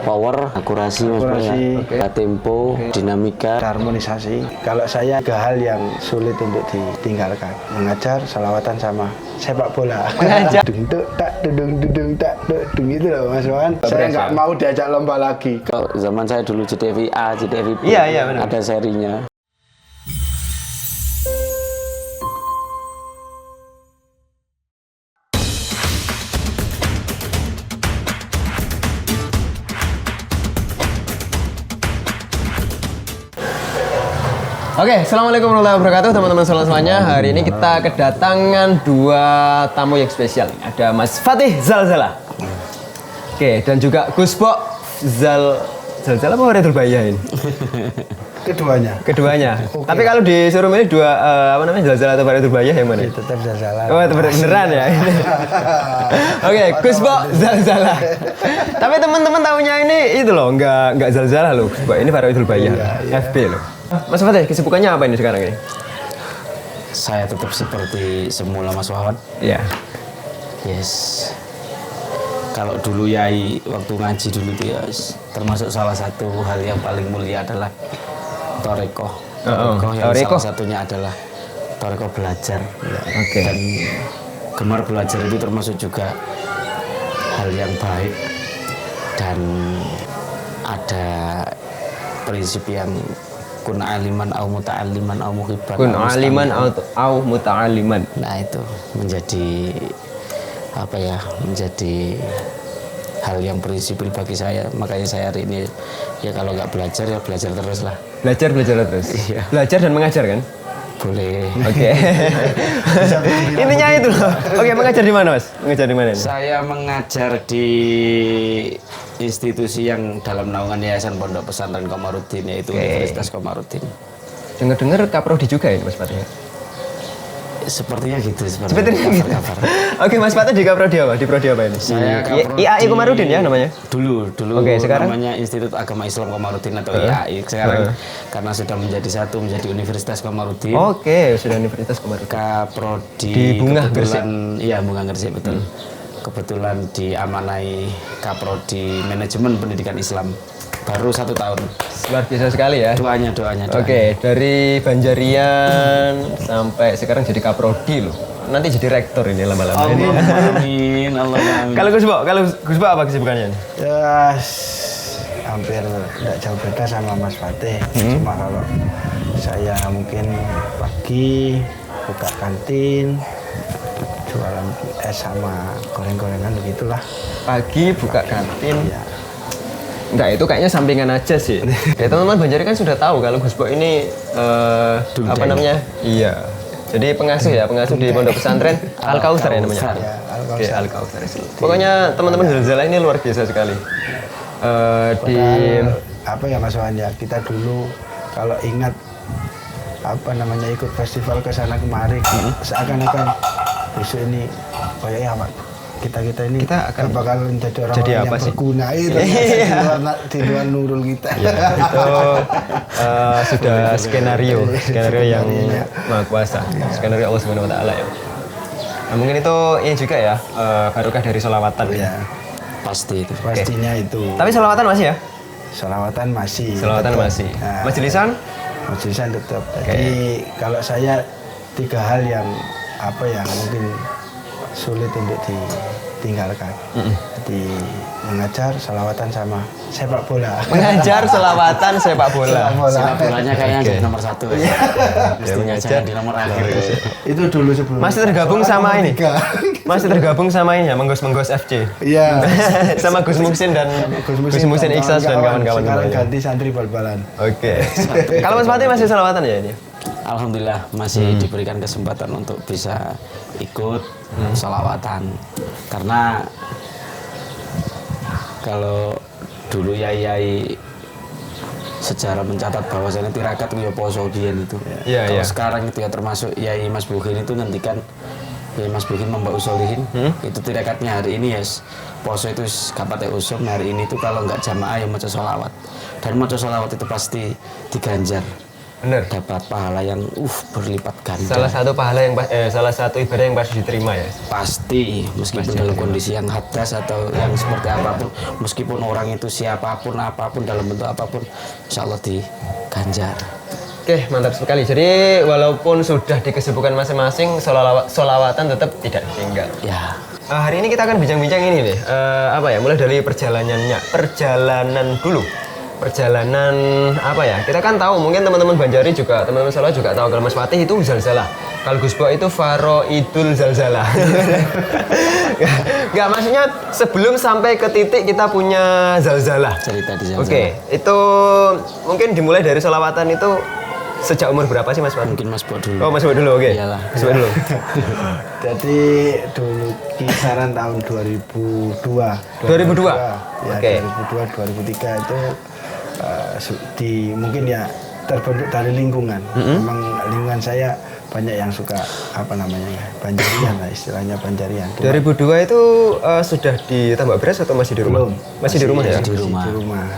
power, akurasi, tempo, tempo, harmonisasi. Kalau saya 3 hal yang sulit untuk ditinggalkan: mengajar, selawatan, sama sepak bola. Mengajar. Dung tak itu loh Mas Wan. Saya nggak mau diajak lomba lagi. Kalau zaman saya dulu JTV A, JTV B, Iya, benar. ada serinya. Oke, assalamualaikum warahmatullahi wabarakatuh teman-teman semuanya. Hari ini kita kedatangan 2 tamu yang spesial. Ada Mas Fatih Zalzala. Oke, dan juga Gus Bo Zalzala apa Redul Bayah ini? Keduanya. Okay. Tapi kalau disuruh milih 2 Zalzala atau Redul Bayah yang mana? Tetap Zalzala. Oh, beneran ya. Oke, Gus Bo Zalzala. Tapi teman-teman tahunya ini itu loh, nggak Zalzala loh. Gus Bo ini Redul Bayah. Iya. FB loh. Mas Fatih, kesibukannya apa ini sekarang ini? Saya tetap seperti semula Mas Wawan. Iya. Yes. Kalau dulu Yai waktu ngaji dulu tuh ya, termasuk salah satu hal yang paling mulia adalah Toreko. Yang salah satunya adalah Toreko belajar. Oke. Dan gemar belajar itu termasuk juga hal yang baik. Dan ada prinsip yang kun aliman au muta'alliman au muhibban. Kun aliman au muta'alliman. Nah, itu menjadi menjadi hal yang prinsipil bagi saya. Makanya saya hari ini ya kalau nggak belajar ya belajar terus lah. Belajar terus. Iya. Belajar dan mengajar kan? Boleh. Oke. Intinya itu loh. Oke, mengajar di mana, Mas? Mengajar di mana? Saya mengajar di institusi yang dalam naungan Yayasan Pondok Pesantren Komarudin, yaitu Universitas Komarudin. Dengar-dengar kaprodi juga ya, Mas Fatih? Sepertinya gitu. Sepertinya gitu. Oke, Mas Fatih di kaprodi apa? Di prodi apa ini? Saya IAI Komarudin ya namanya? Dulu. Oke, sekarang namanya Institut Agama Islam Komarudin atau IAI. Sekarang karena sudah menjadi Universitas Komarudin. Oke, sudah Universitas Komarudin. Kaprodi di Bunga Gresik. Iya, Bunga Gresik betul. Kebetulan diamanai Kaprodi Manajemen Pendidikan Islam baru 1 tahun. Luar biasa sekali ya. Doanya. Oke, dari Banjarian sampai sekarang jadi Kaprodi loh. Nanti jadi rektor ini lama-lama ini. Amin. Kalau Gus Bo apa kesibukannya? Ya, hampir tidak jauh beda sama Mas Fatih. Cuma kalau saya mungkin pagi buka kantin, jualan es sama goreng-gorengan begitulah. Pagi buka kantin. Ya. Enggak, itu kayaknya sampingan aja sih. Ya teman-teman Banjari kan sudah tahu kalau Gus Bo ini apa namanya? Iya. Jadi pengasuh di Pondok Pesantren Al-Kautsar ya namanya. Ya, Oke, Al-Kautsar. Pokoknya teman-teman Zalzala ini luar biasa sekali. Apa ya Mas Wan ya, kita dulu kalau ingat ikut festival ke sana kemari, seakan-akan besok ini kayaknya kita ini akan bakal menjadi orang yang berguna itu di luar nurul kita. Ya, itu sudah skenario yang maha kuasa, skenario Allah Subhanahu Wa Taala ya. Nah, mungkin itu ini juga ya barokah dari sholawatan ya. Pasti itu. Pastinya itu. Tapi sholawatan masih ya? Sholawatan masih. Nah, Majelisan tetap. Jadi kalau saya 3 hal yang mungkin sulit untuk ditinggalkan. Jadi mengajar, selawatan, sama sepak bola. Mengajar, selawatan, sepak bola. Sepak bolanya kayaknya jadi nomor 1 ya. Mestinya jangan di nomor akhir. Itu dulu sebelum. Masih tergabung sama ini. Ya, Menggos FC. Iya. Sama Gus Muhsin Ikhlas dan kawan-kawan. Sekarang ganti santri bal-balan. Oke. Kalau Mas Fatih masih selawatan ya ini? Alhamdulillah masih diberikan kesempatan untuk bisa ikut sholawatan. Karena kalau dulu yai sejarah mencatat bahwasannya tirakat itu ya poso biyen itu. Kalau sekarang itu ya termasuk Yai Mas Bukin itu ngendikan Yai Mas Bukin Mbak Usolihin itu tirakatnya hari ini ya poso itu kapat usum, hari ini itu kalau nggak jamaah ya maca sholawat. Dan maca sholawat itu pasti diganjar. Bener. dapat pahala yang berlipat ganda. Salah satu ibadah yang pasti diterima ya. Pasti, meskipun dalam kondisi yang hadas atau yang seperti apapun, meskipun orang itu siapapun, apapun, dalam bentuk apapun, insya Allah diganjar. Oke, mantap sekali. Jadi walaupun sudah di kesibukan masing-masing, sholawatan tetap tidak ditinggal. Ya. Hari ini kita akan bincang-bincang ini nih, mulai dari perjalanan dulu. Perjalanan apa ya? Kita kan tahu, mungkin teman-teman Banjari juga, teman-teman Solo juga tahu kalau Mas Fatih itu zalzalah. Kalau Gus Bo itu Faroidul Zalzalah. Enggak, maksudnya sebelum sampai ke titik kita punya zalzalah. Cerita di zalzalah. Oke, itu mungkin dimulai dari sholawatan itu sejak umur berapa sih Mas Fatih? Mungkin Mas Bo dulu. Oh, Mas Bo dulu, oke. Iyalah. Mas Bo dulu. Jadi dulu kisaran tahun 2002. 2002? Ya, Oke. 2002, 2003 itu mungkin ya terbentuk dari lingkungan. Memang lingkungan saya banyak yang suka Banjarian lah, istilahnya Banjarian. 2002 itu sudah di Tambak Beras atau masih di rumah? Belum. Masih di rumah ya? Di rumah.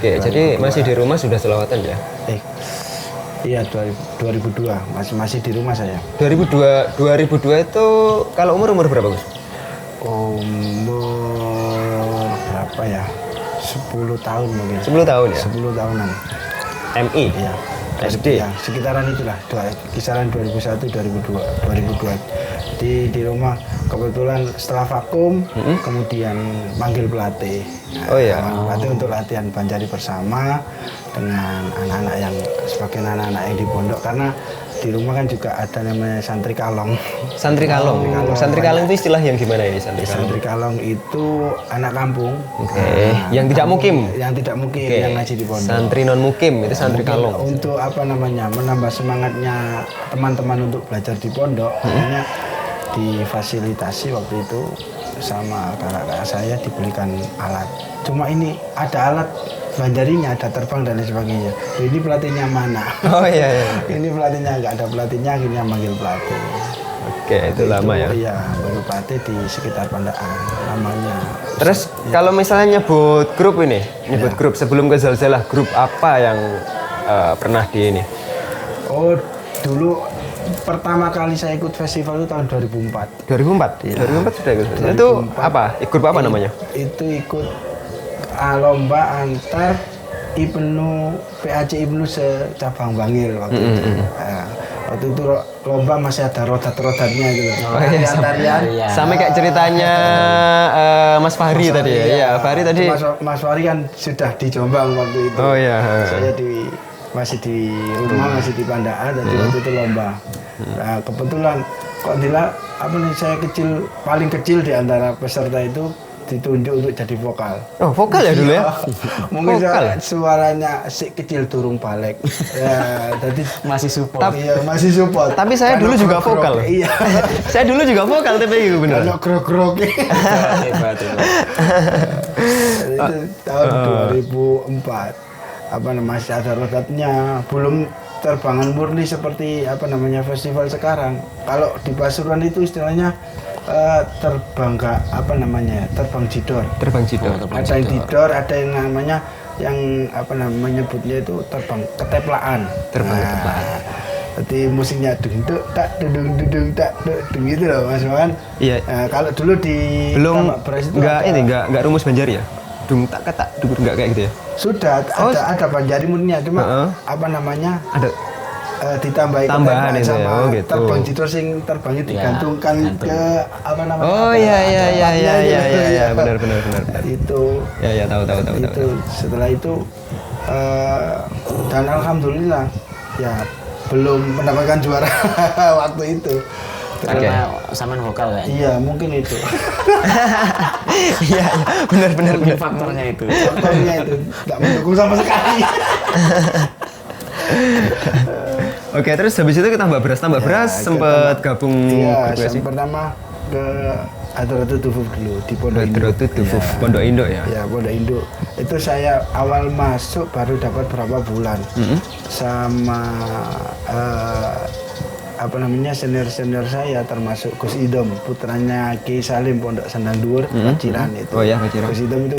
Oke, jadi masih di rumah sudah selawatan ya? Iya, 2002 masih di rumah saya. 2002 itu kalau umur berapa, Gus? Umur berapa ya? 10 tahun mungkin. 10 tahun ya? 10 tahunan. MI? Iya. SD? Ya, sekitaran itulah, kisaran 2001, 2002. Di rumah kebetulan setelah vakum, kemudian manggil pelatih. Oh iya. Pelatih untuk latihan Banjari bersama dengan anak-anak yang sebagian anak-anak yang di pondok, karena di rumah kan juga ada namanya santri kalong. Santri kalong. Santri kalong itu istilah yang gimana ini santri kalong? Santri kalong itu anak kampung. Oke. Yang tidak mukim. Yang tidak mukim, Oke. yang ngaji di pondok. Santri non mukim itu santri Mungkin kalong. untuk menambah semangatnya teman-teman untuk belajar di pondok, akhirnya difasilitasi waktu itu sama kakak-kakak saya dibelikan alat. Cuma ini ada alat Banjarinya, ada terbang dan lain sebagainya. Ini pelatihnya mana? Oh iya. Ini pelatihnya, nggak ada pelatihnya, akhirnya manggil pelatih. Oke, itu lama ya. Iya, manggil pelatih di sekitar Pandaan namanya. Terus kalau misalnya nyebut grup ini, grup sebelum ke Zalzalah, grup apa yang pernah di ini? Oh, dulu pertama kali saya ikut festival itu tahun 2004. 2004? Iya. 2004 sudah ikut. 2004. Itu apa? Grup apa namanya? Itu ikut lomba antar PAC Ibnu secabang Bangil waktu itu. Nah, waktu itu lomba masih ada rodat-rodatnya gitu. Tarian. Sampai kayak ceritanya Mas Fahri tadi ya. Iya, Fahri tadi. Mas Fahri kan sudah di Jombang waktu itu. Oh iya. Saya masih di rumah, masih di Pandaan, jadi waktu itu lomba. Nah, kebetulan kok saya paling kecil di antara peserta itu ditunjuk untuk jadi vokal. Oh, vokal ya dulu ya? Mungkin suaranya si kecil turung balik. Ya, jadi Masih support. Iya, masih support. Tapi saya dulu juga vokal. Iya. Saya dulu juga vokal tapi itu bener. Kalau grog-grog. Hebat. Itu tahun 2004. Masih ada rodatnya, belum terbangan murni seperti festival sekarang. Kalau di Pasuruan itu istilahnya terbang jidor. Terbang jidor. Ada yang jidor, ada yang namanya nyebutnya itu terbang keteplaan. Jadi musiknya dung tak dung tak dung gitu loh Mas Wan. Iya. Kalau dulu di belum enggak rumus Banjari ya. Dung tak enggak kayak gitu ya. Sudah ada Banjari murninya, cuma ada ditambahi tambahan itu sama ya. Oh gitu. terbang jidor sing terbangnya digantungkan ke Oh iya benar. Itu Ya tahu. Itu setelah itu dan alhamdulillah ya belum mendapatkan juara waktu itu. Karena sama vokal kan? Iya, mungkin itu. Iya, benar. Faktornya itu. Faktornya itu tidak mendukung sama sekali. Oke, terus habis itu kita Tambak Beras sempat gabung Iya, ke pertama ke Hadratul Dufuf dulu di Pondok Induk. Hadratul Dufuf, Pondok Induk ya. Ya, Pondok Induk. Itu saya awal masuk baru dapat berapa bulan. Sama senior saya termasuk Gus Idom, putranya Ki Salim Pondok Sendang Dhuwur, Paciran itu. Oh ya, Paciran. Gus Idom itu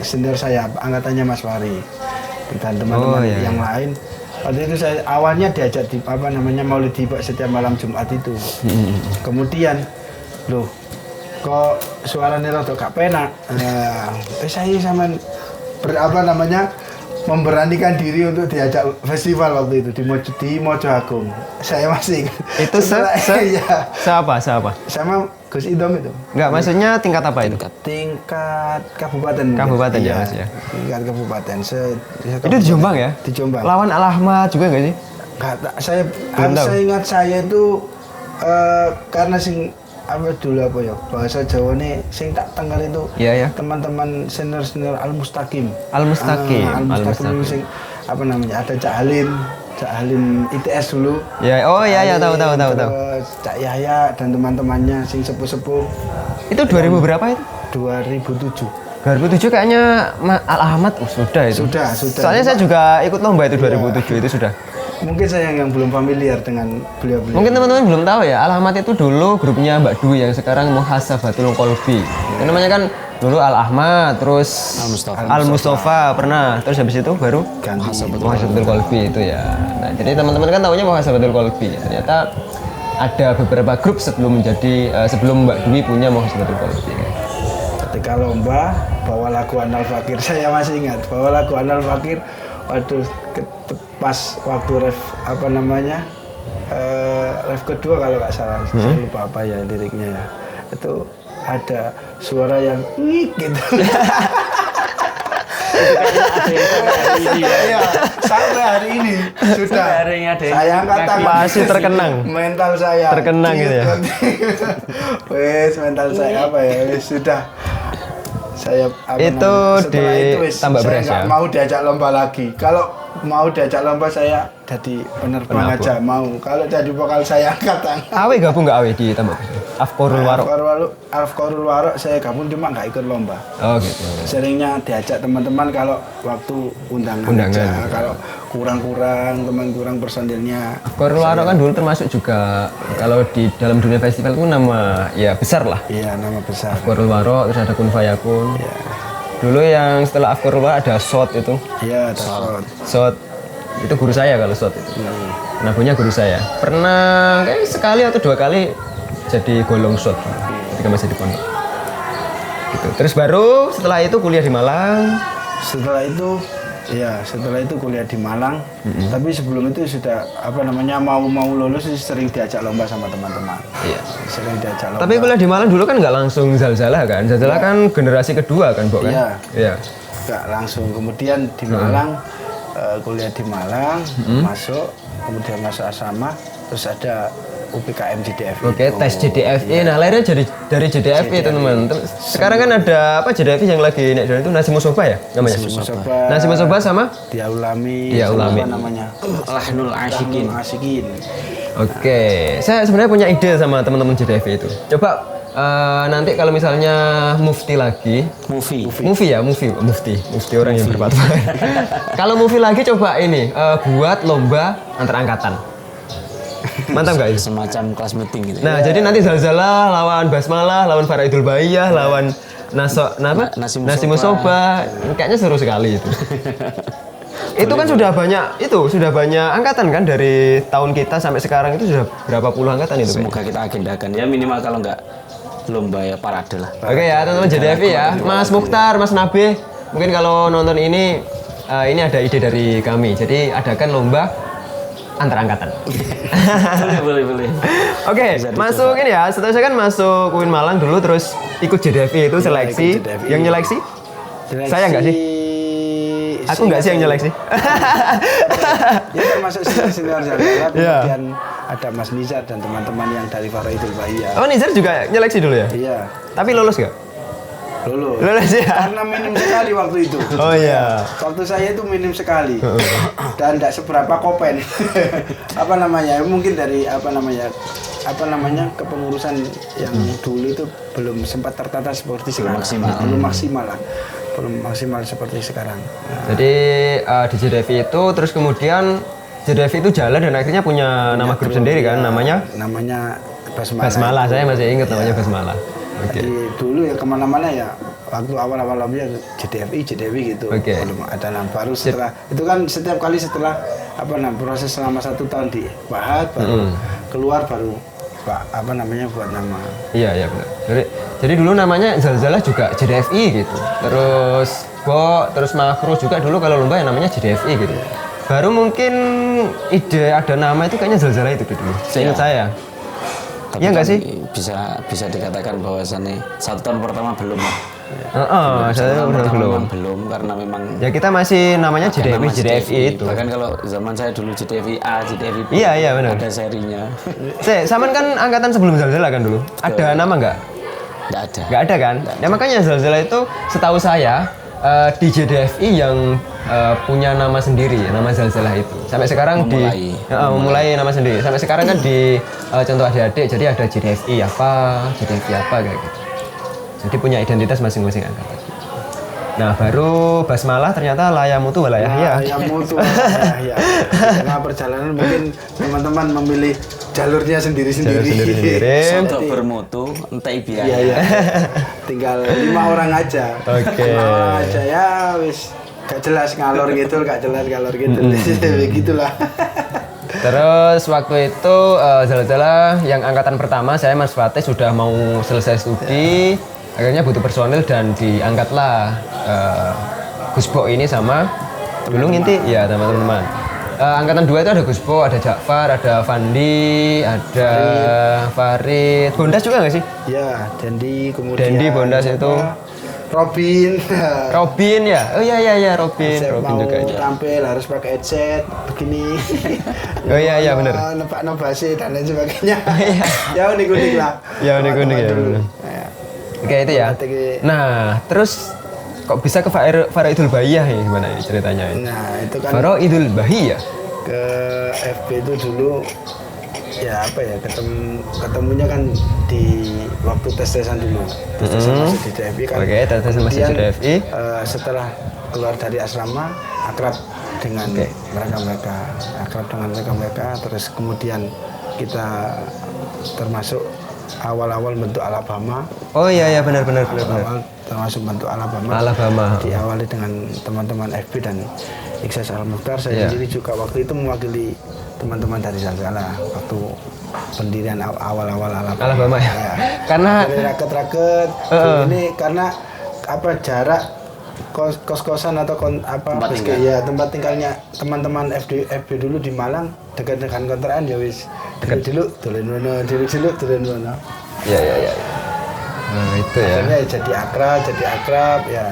senior saya, angkatannya Mas Wari. Dan teman-teman yang lain Waktu itu saya awalnya diajak di Maulid di setiap malam Jumat itu. Kemudian, loh, kok suaranya rada gak penak. Saya sama memberanikan diri untuk diajak festival waktu itu di Mojo Agung. Saya masih ingat. Itu siapa? Sama Gus Idom itu. Enggak, maksudnya tingkat apa itu? Tingkat kabupaten. Kabupaten ya, Mas ya. Tingkat kabupaten. Itu di Jombang ya? Di Jombang. Lawan Al-Ahmad juga enggak sih? Saya ingat saya itu karena bahasa Jawa nih sing tak tengah itu teman-teman senior Al-Mustaqim sing ada Cak Halim ITS dulu tahu Cak Yahya dan teman-temannya sing sepuh-sepuh. Itu 2000 berapa itu? 2007 kayaknya Al-Ahmad sudah itu. Sudah. Soalnya saya juga ikut lomba itu 2007 itu sudah. Mungkin saya yang belum familiar dengan beliau. Mungkin teman-teman belum tahu ya, Al-Ahmad itu dulu grupnya Mbak Dwi yang sekarang Muhasabatul Qalbi. Itu namanya kan dulu Al-Ahmad, terus Al-Mustafa pernah, terus habis itu baru Muhasabatul Qalbi itu ya. Nah, jadi teman-teman kan tahunya Muhasabatul Qalbi. Ternyata ada beberapa grup sebelum Mbak Dwi punya Muhasabatul Qalbi. Ketika lomba bawa lagu Anal Fakir, saya masih ingat bawa lagu Anal Fakir. Waduh, pas waktu ref kedua kalau nggak salah, saya lupa apa ya liriknya ya. Itu ada suara yang gitu. Sampai hari ini sudah. Saya angkat tangan. Masih terkenang. Mental saya. Terkenang gitu ya. Mental saya apa ya? Sudah. Saya itu di Tambak Beras ya. Saya nggak mau diajak lomba lagi. Kalau mau diajak lomba saya jadi penerbang aja mau. Kalau jadi vokal saya angkat tangan. Awe gabung nggak Awe di Tambak Beras? Afkorul Warok saya gabung cuma nggak ikut lomba. Oh gitu. Seringnya diajak teman-teman kalau waktu undangan. Aja. Kalau kurang personilnya. Afkorul Warok kan dulu termasuk juga kalau di dalam dunia festival itu nama ya besar lah. Iya, nama besar. Afkorul Warok, terus ada Kun Fayakun. Iya. Dulu yang setelah Afkorul Warok ada Shot itu. Iya, ada Shot. Itu guru saya kalau Shot itu. Nabunya guru saya. Pernah kayak sekali atau 2 kali jadi golong Shot ketika masih di pondok. Gitu. Terus baru setelah itu kuliah di Malang. Setelah itu kuliah di Malang. Tapi sebelum itu sudah mau lulus sering diajak lomba sama teman-teman. Iya. Sering diajak lomba. Tapi kuliah di Malang dulu kan nggak langsung Zalzalah kan? Zalzalah kan generasi kedua kan, Bok kan? Iya. Nggak langsung. Kemudian di Malang kuliah di Malang, kemudian masuk asrama, terus ada UPKM JDFI. Oke, tes JDFI. Nah, lahirnya dari JDFI teman-teman. Sekarang kan ada JDFI yang lagi naik daun itu Nasi Musoba ya namanya? Nasi Musoba sama? Dia Ulami. Apa namanya? Lahnul Asyikin. Oke, saya sebenarnya punya ide sama teman-teman JDFI itu. Coba nanti kalau misalnya Mufti lagi, Mufti orang yang berfatwa. Kalau Mufti lagi coba ini buat lomba antar angkatan. Mantap nggak itu? Semacam kelas meeting gitu. Nah, jadi nanti Zalzalah lawan Basmalah, lawan Faraidul Baiyah, lawan Nasi Musoba. Kayaknya seru sekali itu. Itu kan sudah banyak angkatan kan dari tahun kita sampai sekarang itu sudah berapa puluh angkatan itu. Semoga kita agendakan ya minimal kalau nggak lomba ya parade lah. Oke ya teman-teman JDFI ya, Mas Mukhtar, Mas Nabe, mungkin kalau nonton ini ada ide dari kami. Jadi adakan lomba antar angkatan. boleh. Oke, masuk ini ya. Setelah saya kan masuk UIN Malang dulu, terus ikut JDFI itu seleksi. Yang nyeleksi? Saya nggak sih? Aku nggak sih yang nyeleksi. Ya termasuk senior Zalzalah. Kemudian ada Mas Nizar dan teman-teman yang dari Faraidul Baiyah. Oh, Nizar juga nyeleksi dulu ya? Iya. Tapi lolos nggak? Lulus ya? Karena minim sekali waktu itu. Oh iya. Waktu saya itu minim sekali. Dan tidak seberapa kopen. Mungkin dari kepengurusan yang dulu itu belum sempat tertata seperti sekarang. Belum maksimal seperti sekarang. Nah. Jadi di JDFI itu terus kemudian JDFI itu jalan dan akhirnya punya nama grup sendiri kan, namanya Basmalah. Saya masih ingat namanya Basmalah. Jadi dulu ya kemana-mana ya waktu awal-awal ya JDFI gitu. Oke. Belum ada nama baru setelah itu kan setiap kali setelah proses selama 1 tahun di Pahat baru keluar baru buat nama. Iya benar. Jadi dulu namanya Zalzalah juga JDFI gitu. Terus terus Makro juga dulu kalau lomba yang namanya JDFI gitu. Baru mungkin ide ada nama itu kayaknya Zalzalah itu dulu. Seingat saya. Iya nggak sih? Bisa dikatakan bahwasannya 1 tahun pertama belum. Saya belum karena memang ya kita masih namanya JDFI itu. Bahkan kalau zaman saya dulu JDFI A, JDFI B. Iya benar. Ada serinya. Saman kan angkatan sebelum Zalzalah kan dulu. Ada nama nggak? Nggak ada kan? Ya makanya Zalzalah itu setahu saya di JDFI yang punya nama sendiri, nama Zalzalah itu. Sampai sekarang memulai nama sendiri. Sampai sekarang kan di contoh adik-adik jadi ada JDFI apa kayak gitu. Jadi punya identitas masing-masing angkatan. Nah baru basmalah ternyata layamutu walayahya. Layamutu walayahya. Karena perjalanan mungkin teman-teman memilih jalurnya sendiri-sendiri. Untuk bermutu, entah biaya. Iya. Tinggal 5 orang aja. Oke. 5 orang aja ya wis gak jelas ngalor gitu. Begitulah. Terus waktu itu Zalzalah yang angkatan pertama saya Mas Fatih sudah mau selesai studi. Akhirnya butuh personil dan diangkatlah Gusbo ini sama dulu nginti ya teman-teman. Angkatan 2 itu ada Gusbo, ada Ja'far, ada Fandi, ada Farid, Bondas juga nggak sih? Ya, kemudian Dendi, Bondas itu. Robin ya? Oh iya Robin mau juga. Tampil harus pakai headset begini. Oh iya benar. Nebak basi dan lain sebagainya. Ya unik-unik lah. Ya unik-unik ya. Oke itu ya. Nah terus kok bisa ke Faraidul Bahiyah ya gimana ini ceritanya ini? Nah itu kan Faraidul Bahiyah ke FB itu dulu ya ketemunya kan di waktu tes-tesan dulu. Tes-tesan masuk di DFI kan. Oke, tes-tesan masuk di DFI. Setelah keluar dari asrama akrab dengan mereka terus kemudian kita termasuk awal-awal bentuk Alabama. Oh iya benar. Awal termasuk bentuk Alabama. Diawali dengan teman-teman FB dan Ikhlas Al-Mukhtar. Saya sendiri juga waktu itu mewakili teman-teman dari Zalzalah waktu pendirian awal-awal Alabama ya. Karena dari raket-raket ini karena jarak kos-kosan atau tempat tinggalnya teman-teman FB dulu di Malang dekat dengan kontrakan ya wis dulu dolen wono. Iya. Nah, itu ya. Akhirnya jadi akrab ya.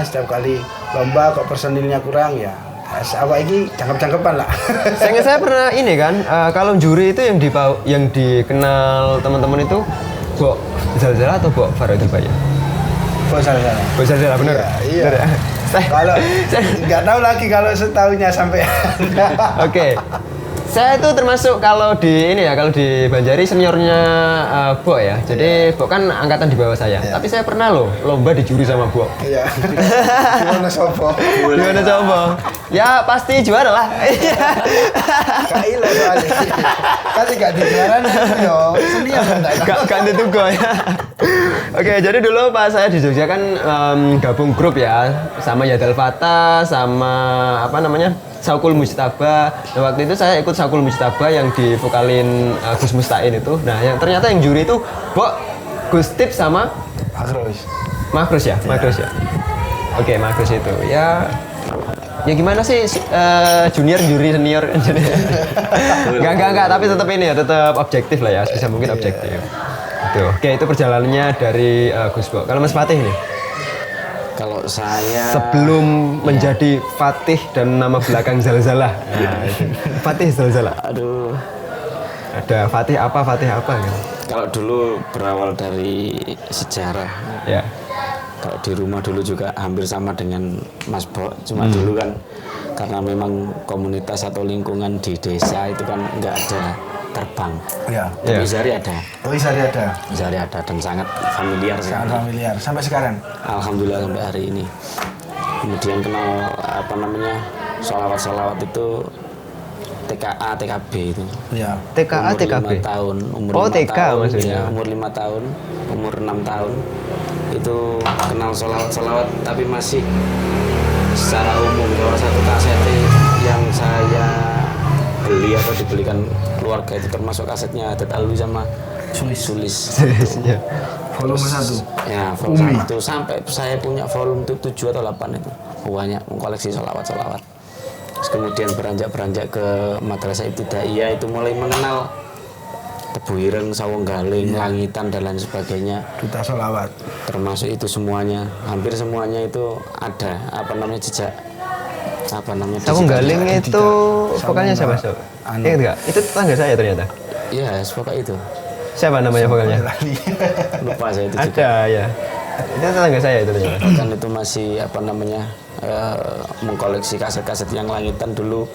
Setiap kali lomba kok personilnya kurang ya. Awak ini cangkep-cangkepan lah. Saya pernah ini kan, kalau juri itu yang dikenal teman-teman itu Bok Zalzalah atau Bok Faraidul Bahiyah? Bok Zalzalah bener. Iya. Kalau nggak tahu lagi kalau setahunya sampai. Oke. Saya itu termasuk kalau di Banjari seniornya Bok ya. Jadi Bok kan angkatan di bawah saya. Tapi saya pernah loh lomba di juri sama Bok. Iya. Gimana sopo? Ya pasti juara lah. Kaila soalnya. Tadi gak di juara yo. Senior Gak ditugo ya. Oke, jadi dulu pas saya di Jogja kan gabung grup ya sama Yadal Fatah sama Saukul Mujtaba. Nah, waktu itu saya ikut Saukul Mujtaba yang divokalin Gus Mustain itu. Nah, yang ternyata yang juri itu Bok, Gus Tip sama Makrus ya. Oke, Makrus itu. Ya gimana sih junior juri senior. Enggak, tapi tetap ini ya, tetap objektif lah ya, sebisa mungkin objektif. Tuh. Oke, itu perjalanannya dari Gus Bok. Kalau Mas Fatih nih? Kalau saya sebelum menjadi Fatih dan nama belakang Zalzalah. Nah, itu. Fatih Zalzalah. Aduh. Ada Fatih apa gitu. Kalau dulu berawal dari sejarah. Ya. Kalau di rumah dulu juga hampir sama dengan Mas Bok. Cuma dulu kan karena memang komunitas atau lingkungan di desa itu kan nggak ada terbang. Iya. Tapi Izari ada. Oh, Izari ada. Izari ada dan sangat familiar. Sangat familiar sampai sekarang. Alhamdulillah sampai hari ini. Kemudian kenal sholawat itu TKA, TKB itu. Ya. TKA, Umur TKB. 5 tahun, umur Oh, 5 TK tahun, maksudnya. ya, umur 5 tahun, umur 6 tahun. Itu kenal sholawat tapi masih secara umum. Salah satu kaset yang saya beli atau dibelikan keluarga itu termasuk kasetnya Adat Alwi sama Sulis. Ya. Volume 1. Ya, volume 1 sampai saya punya volume itu 7 atau 8 itu. Banyak mengkoleksi sholawat. Terus kemudian beranjak ke Madrasah Ibtidaiyah itu mulai mengenal Tebu Ireng, Sawung Galing, Langitan dan lain sebagainya. Duta Sholawat. Termasuk itu semuanya, hampir semuanya itu ada jejak Sawung Galing digitalnya. itu vokalnya siapa? Anu. Ingat nggak? Itu tetangga saya ternyata. Iya, pokok itu. Siapa namanya vokalnya? Lupa saya itu juga. Ada ya. Itu tetangga saya itu ternyata. Kan itu masih mengkoleksi kaset-kaset yang Langitan dulu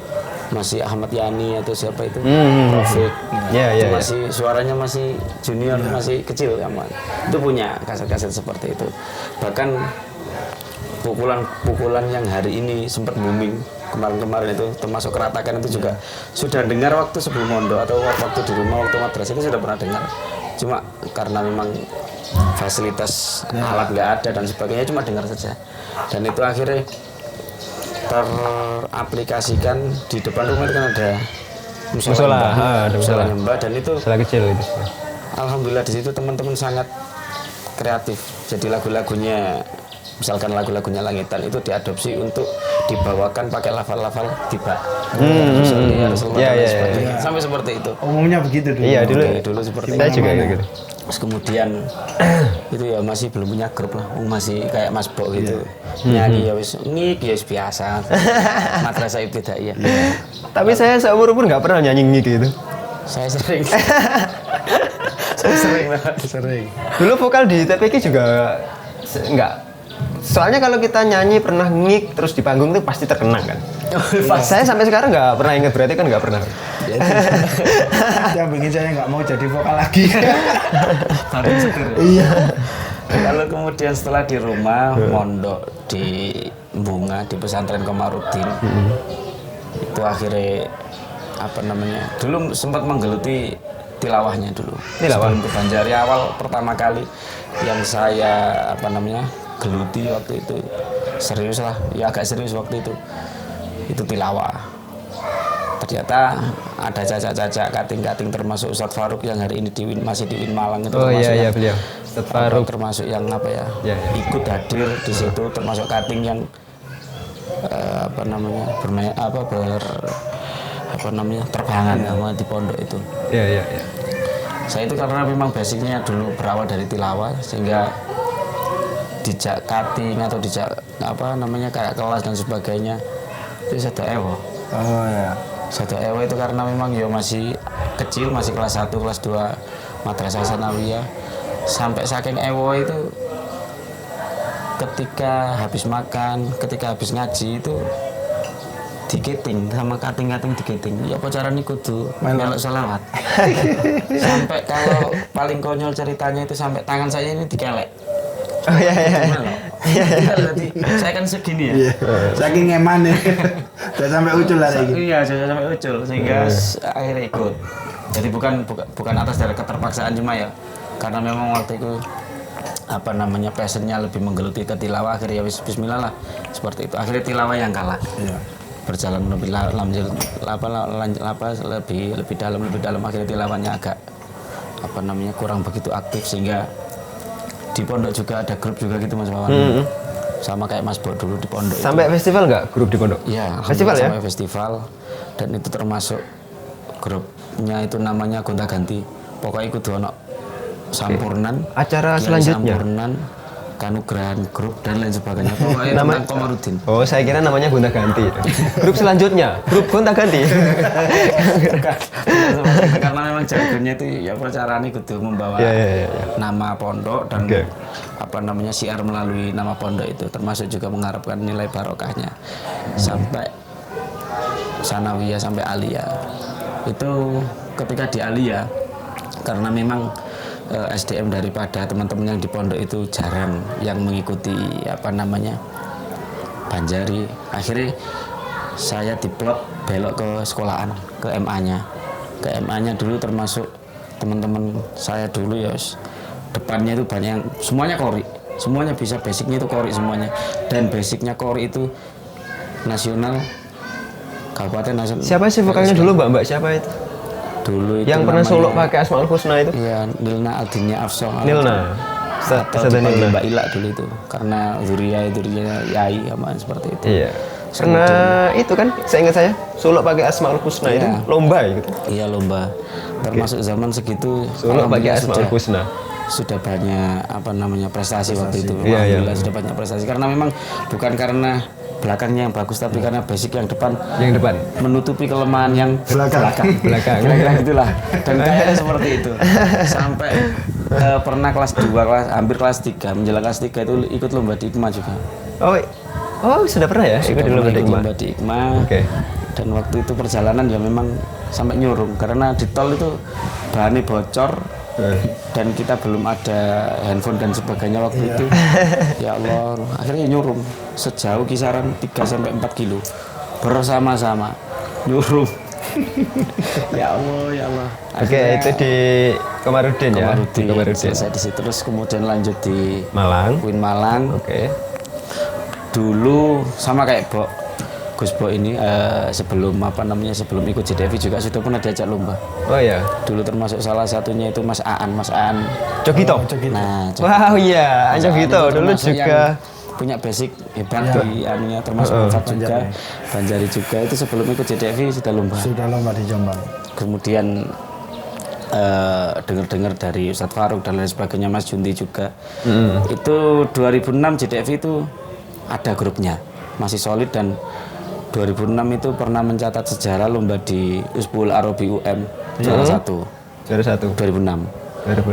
masih Ahmad Yani atau siapa itu, Taufik. Ya. Itu masih suaranya masih junior, masih kecil aman. Itu punya kaset-kaset seperti itu. Bahkan pukulan yang hari ini sempat booming kemarin itu, termasuk Keratakan itu juga sudah dengar waktu sebelum mondok atau waktu di rumah waktu madrasah itu sudah pernah dengar. Cuma karena memang fasilitas alat nggak ada dan sebagainya, cuma dengar saja. Dan itu akhirnya teraplikasikan di depan rumah itu kan ada musola nyembah, dan itu Musola kecil itu. alhamdulillah di situ teman-teman sangat kreatif. Jadi lagunya Langitan itu diadopsi untuk dibawakan pakai lafal-lafal tiba. Sampai seperti itu. Umumnya begitu dulu. Iya, Dulu seperti Kita itu. juga kayak gitu. Terus kemudian itu ya masih belum punya grup lah, masih kayak Mas Bo gitu. Nyanyi ya wis ngik ya wis biasa. Madrasah Ibtidaiyah. Tapi saya seumur pun nggak pernah nyanyi gitu. Saya sering. Sering. Dulu vokal di TPK juga nggak. Soalnya kalau kita nyanyi pernah ngik terus di panggung itu pasti terkenang kan. Saya sampai sekarang nggak pernah ingat, berarti kan nggak pernah. Yang bikin saya nggak mau jadi vokal lagi. Iya. Lalu kemudian setelah di rumah mondok di Bunga di pesantren Komarudin, itu akhirnya dulu sempat menggeluti tilawahnya dulu. Sebelum ke Banjari awal pertama kali yang saya geluti waktu itu serius lah, ya agak serius waktu itu tilawah. Ternyata ada cacak-cacak kating-kating termasuk Ustadz Faruk yang hari ini masih di Win Malang itu. Oh iya beliau Ustadz Faruk termasuk yang ikut hadir di situ, termasuk kating yang terbangan di pondok itu. Iya. Saya itu karena memang basicnya dulu berawal dari tilawah, sehingga dijak kating atau dijak kayak kelas dan sebagainya itu Sada Ewo. Oh ya. Sada Ewo itu karena memang masih kecil, masih kelas 1, kelas 2 Madrasah Sanawiyah. Sampai saking Ewo itu ketika habis makan, ketika habis ngaji itu diketing sama kating-kating diketing. Ya apa caranya kudu melok sholawat. Sampai kalau paling konyol ceritanya itu sampai tangan saya ini dikelek. Oh iya. Jadi saya kan segini ya. Saking eman ya. Udah sampai ucul lah lagi. Iya, sudah sampai ucul sehingga akhirnya ikut. Jadi bukan atas dari keterpaksaan cuma ya karena memang waktu itu passionnya lebih menggeluti ke tilawah, akhirnya bismillah lah seperti itu. Akhirnya tilawah yang kalah. Iya. Berjalan lebih dalam akhirnya tilawahnya agak kurang begitu aktif, sehingga di pondok juga ada grup juga gitu Mas Wawan. Sama kayak Mas Bo dulu di pondok. Sampai festival nggak grup di pondok? Iya, festival ya? Sampai festival, dan itu termasuk grupnya itu namanya Gonta Ganti. Pokoknya ikut ono Sampurnan. Acara selanjutnya? Sampurnan, Kanugrahan grup dan lain sebagainya. Pokoknya tentang Komarudin. Oh, saya kira namanya Gonta Ganti. Grup selanjutnya, grup Gonta Ganti. Karena memang jargonnya itu caranya kudu membawa nama pondok dan syiar melalui nama pondok itu, termasuk juga mengharapkan nilai barokahnya sampai Sanawiyah sampai Aliyah. Itu ketika di Aliyah karena memang SDM daripada teman-teman yang di pondok itu jarang yang mengikuti Banjari, akhirnya saya diplot belok ke sekolahan, ke MA-nya dulu, termasuk teman-teman saya dulu ya, depannya itu banyak yang semuanya kori, semuanya bisa, basicnya itu kori semuanya, dan basicnya kori itu nasional, kabupaten nasional. Siapa sih vokalnya dulu mbak siapa itu? Dulu itu yang pernah solo pakai Asmaul Husna itu? Iya, Nilna Aldinya Afsong. Nilna. Atau dipanggil Mbak Ila dulu itu, karena Zuriya Yai sama seperti itu. Iya. Karena itu kan, saya ingat saya solo pakai Asmaul Husna itu lomba gitu. Iya, lomba. Termasuk zaman segitu solo pakai Asmaul Husna. Sudah banyak prestasi waktu itu. Alhamdulillah sudah banyak prestasi, karena memang bukan karena belakangnya yang bagus, tapi karena basic yang depan menutupi kelemahan yang belakang. Itulah. Dan kayaknya seperti itu. Sampai pernah kelas 2, hampir kelas 3, menjelang kelas 3 itu ikut lomba di IKMA juga. Oh, sudah pernah ya ikut lomba di IKMA. Dan waktu itu perjalanan ya memang sampai nyurung, karena di tol itu bahannya bocor. Dan kita belum ada handphone dan sebagainya waktu itu. Ya Allah, akhirnya nyurum sejauh kisaran 3-4 kilo bersama-sama nyurum. Ya Allah. Akhirnya, itu di Komarudin ya. Selesai di situ, terus kemudian lanjut di Malang. Malang. Dulu sama kayak Gus Bo ini sebelum ikut JDV juga sudah pernah diajak lomba. Oh iya. Dulu termasuk salah satunya itu Mas Aan Cogito. Nah, wow iya, Cogito dulu juga punya basic hebat di anunya, termasuk Ustadz juga, Banjari juga, itu sebelum ikut JDV sudah lomba di Jombang. Kemudian dengar-dengar dari Ustadz Faruk dan lain sebagainya, Mas Junti juga. Itu 2006 JDV itu ada grupnya, masih solid, dan 2006 itu pernah mencatat sejarah lomba di Usbul Arabi UM juara 1 2006.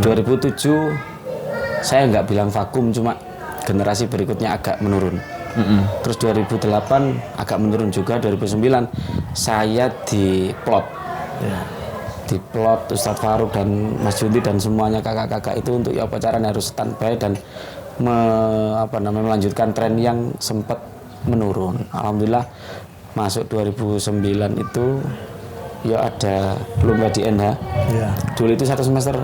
2007 saya nggak bilang vakum, cuma generasi berikutnya agak menurun. Terus 2008 agak menurun juga. 2009 saya diplot Ustadz Faruk dan Mas Junti dan semuanya kakak-kakak itu untuk upacaranya harus standby dan melanjutkan tren yang sempat menurun. Alhamdulillah masuk 2009 itu ya ada lomba di NH. Dulu itu satu semester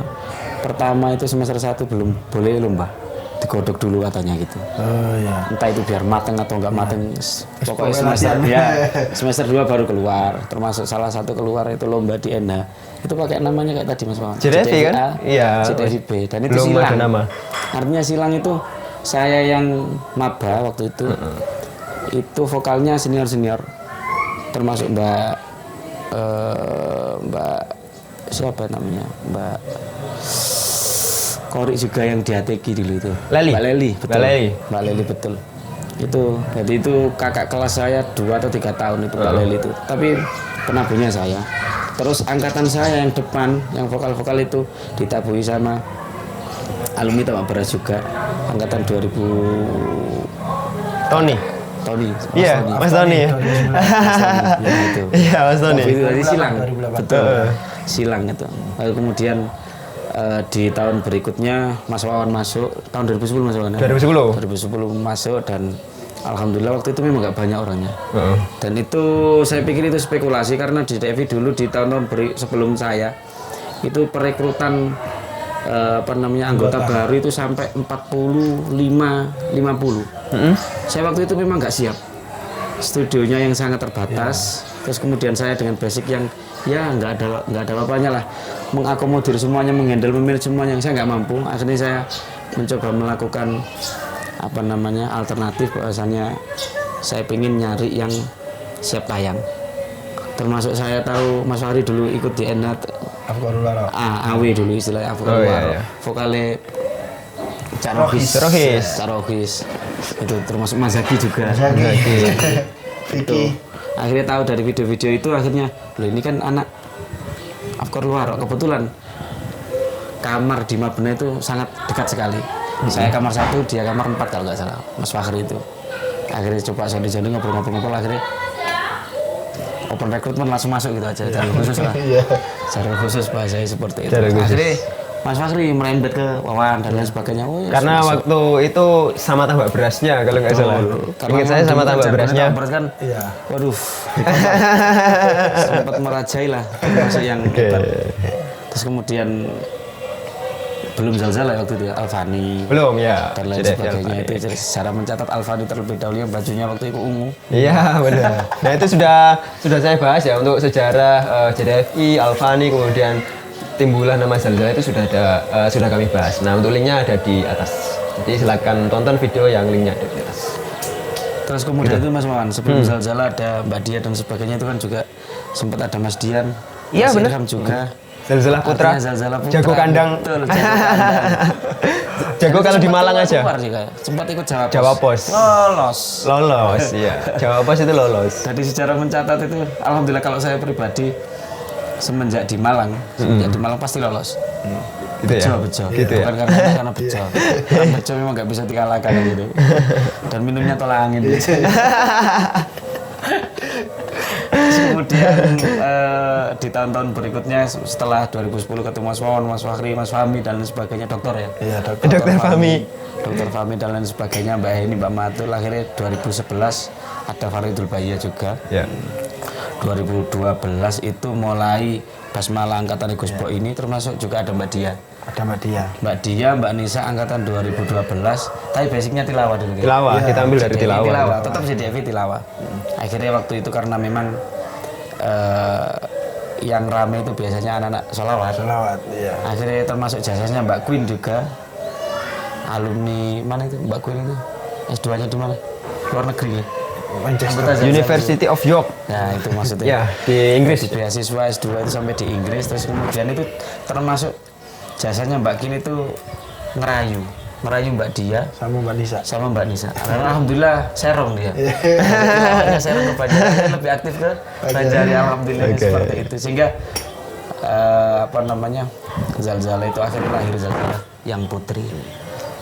pertama itu semester 1 belum boleh lomba, digodok dulu katanya gitu. Entah itu biar mateng atau enggak mateng, pokoknya semester 2 baru keluar. Termasuk salah satu keluar itu lomba di NH, itu pakai namanya kayak tadi Mas Muhammad, JDV kan? Iya. JDV B, dan itu silang. Artinya silang itu saya yang maba waktu itu. Itu vokalnya senior, termasuk Mbak siapa namanya, Mbak Kori juga yang di ATG dulu itu. Mbak Leli, betul. Itu, jadi itu kakak kelas saya 2 atau 3 tahun itu Mbak Leli itu. Tapi penabuhnya saya. Terus angkatan saya yang depan, yang vokal-vokal itu ditabui sama alumni Tamak Beras juga, angkatan 2000. Tony. Iya, Mas Tony. Iya, Mas Tony. Itu dari silang. Betul. Silang itu. Lalu kemudian di tahun berikutnya Mas Wawan masuk, tahun 2010 Mas Wawan. 2010 masuk, dan alhamdulillah waktu itu memang nggak banyak orangnya. Dan itu saya pikir itu spekulasi, karena di DV dulu di tahun-tahun sebelum saya itu perekrutan anggota baru itu sampai 45-50. Saya waktu itu memang nggak siap, studionya yang sangat terbatas. Terus kemudian saya dengan basic yang ya nggak ada apa-apanya lah, mengakomodir semuanya, menghandle, memanage semuanya, yang saya nggak mampu. Akhirnya saya mencoba melakukan alternatif, bahwasannya saya pengen nyari yang siap tayang. Termasuk saya tahu Mas Fahri dulu ikut di Enat AW dulu istilahnya Afkorulwaro. Vokalnya Carohis. Itu termasuk Mas Zaki juga. Vicky. Akhirnya tahu dari video-video itu, akhirnya loh ini kan anak Afkorulwaro. Kebetulan kamar di Mabena itu sangat dekat sekali. Saya kamar 1, dia kamar 4 kalau nggak salah, Mas Fahri itu. Akhirnya coba sondi-sondi ngobrol-ngobrol, akhirnya open recruitment langsung masuk gitu aja, jalur khusus lah. Jalur khusus bahasanya seperti itu. Akhirnya Mas Fakri merembet ke Wawan dan lain sebagainya. Karena waktu itu sama tambah berasnya kalau nggak salah. Ingat saya sama tambah berasnya. Beras kan, Iya. waduh, sempat merajai lah, termasuk yang hebat. Terus kemudian belum Zalzal waktu itu Alfani. Belum ya. Dan lain sebagainya itu cara mencatat Alfani terlebih dahulu yang bajunya waktu itu ungu. Iya benar. Nah itu sudah saya bahas ya untuk sejarah JDFI, Alfani, kemudian timbulan nama Zalzal itu sudah kami bahas. Nah untuk linknya ada di atas. Jadi silakan tonton video yang linknya ada di atas. Terus kemudian itu Mas Wawan, sebelum Zalzal ada Mbak Dia dan sebagainya itu kan juga sempat ada Mas Dian. Iya Mas benar. Ilham juga. Zalzalah Putra. Zalzalah Putra. Jago kandang. Betul, jago kandang. Jago kalau di Malang aja. Sempat ikut Jawa Pos. Lolos. Iya. Jawa Pos itu lolos. Jadi secara mencatat itu, alhamdulillah kalau saya pribadi semenjak di Malang pasti lolos. Gitu ya. Bejo. Gitu ya. Bukan karena bejo. Karena bejo memang nggak bisa dikalahkan gitu. Dan minumnya tolak angin. Kemudian di tahun-tahun berikutnya setelah 2010 ketemu Mas Wawan, Mas Fakri, Mas Fahmi dan lain sebagainya, dokter ya. Iya, Dokter Fahmi. Dokter Fahmi dan lain sebagainya, Mbak Heni, Mbak Matul, akhirnya 2011 ada Faridul Bahia juga. Ya. 2012 itu mulai Basmalah angkatan Gus Bo ini, termasuk juga ada Mbak Dia. Ada Mbak Dia. Mbak Dia, Mbak Nisa angkatan 2012, tapi basicnya tilawah dulu. Tilawah, Ya, kita ambil dari tilawah. Tetap JDFI tilawah. Akhirnya waktu itu karena memang yang rame itu biasanya anak-anak sholawat. Selawat, iya. Akhirnya termasuk jasanya Mbak Queen juga. Alumni mana itu Mbak Queen itu? S2-nya di mana? Luar negeri ya? Manchester. University of York. Nah itu maksudnya. Ya, di Inggris. Beasiswa S2 itu sampai di Inggris, terus kemudian itu termasuk jasanya Mbak Queen itu ngerayu Mbak Dia Sama Mbak Nisa. sama Mbak Nisa. Alhamdulillah serong dia. Hanya serong ke Banjar, lebih aktif ke Banjar, alhamdulillah seperti itu. Sehingga Zalzal itu akhirnya lahir Zalzal yang putri.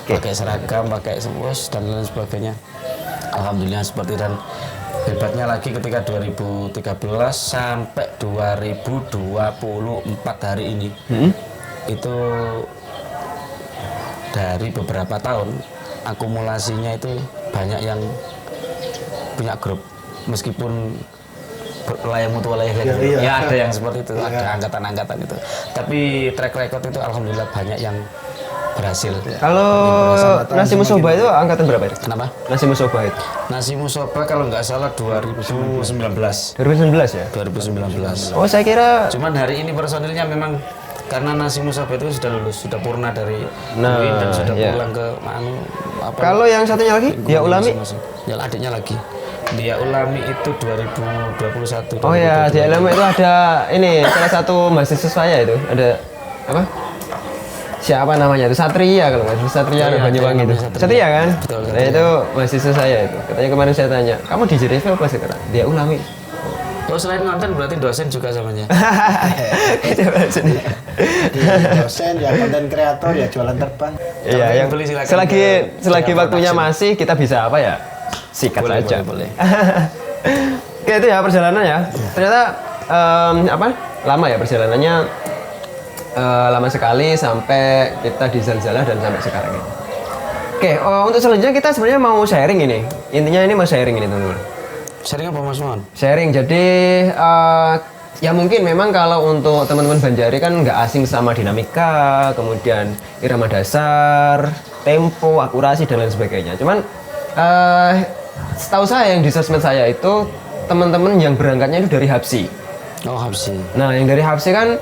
Pakai seragam, pakai sembos dan lain sebagainya. Alhamdulillah seperti, dan hebatnya lagi ketika 2013 sampai 2024 hari ini itu dari beberapa tahun akumulasinya itu banyak yang punya grup, meskipun wilayah mutu wilayah ya ada yang seperti itu, ada angkatan-angkatan itu, tapi track record itu alhamdulillah banyak yang berhasil. Kalau Nasi Musoba itu angkatan berapa itu? Kenapa? Nasi Musoba itu. Nasi Musoba kalau nggak salah 2019. 2019 ya? 2019. Oh, saya kira Cuman hari ini personilnya memang karena Nasi Musoba itu sudah lulus, sudah purna dari Nah, UIN dan sudah iya. pulang ke kalau yang satunya lagi, Dia Ulami. Ya adiknya lagi. Dia Ulami itu 2021. Oh ya, Dia Ulami itu ada ini salah satu mahasiswa saya itu. Ada apa? Siapa namanya itu? Satria kalau nggak salah. Satria Iya, Banyuwangi itu. Satria. Satria kan? Betul, Nah Satria. itu mahasiswa saya itu. Katanya kemarin saya tanya, kamu di JDV apa sekarang? Dia Ulami. Oh selain nonton berarti dosen juga samanya. Di dosen ya, konten kreator ya, jualan terbang. Iya, yang beli silakan selagi ke waktunya production. masih kita bisa apa ya? Sikat Boleh, saja. boleh. Oke, itu ya perjalanan ya. Ternyata lama ya perjalanannya. Lama sekali sampai kita di Zalzalah dan sampai sekarang ini. Oke, untuk selanjutnya kita sebenarnya mau sharing ini. Intinya ini mau sharing ini teman-teman. Sharing apa Mas Mon? Sharing, jadi ya mungkin memang kalau untuk teman-teman Banjari kan nggak asing sama dinamika, kemudian irama dasar, tempo, akurasi dan lain sebagainya. Cuman setahu saya yang di sosmed saya itu teman-teman yang berangkatnya itu dari Hapsi. Oh Habsi. Nah yang dari Hapsi kan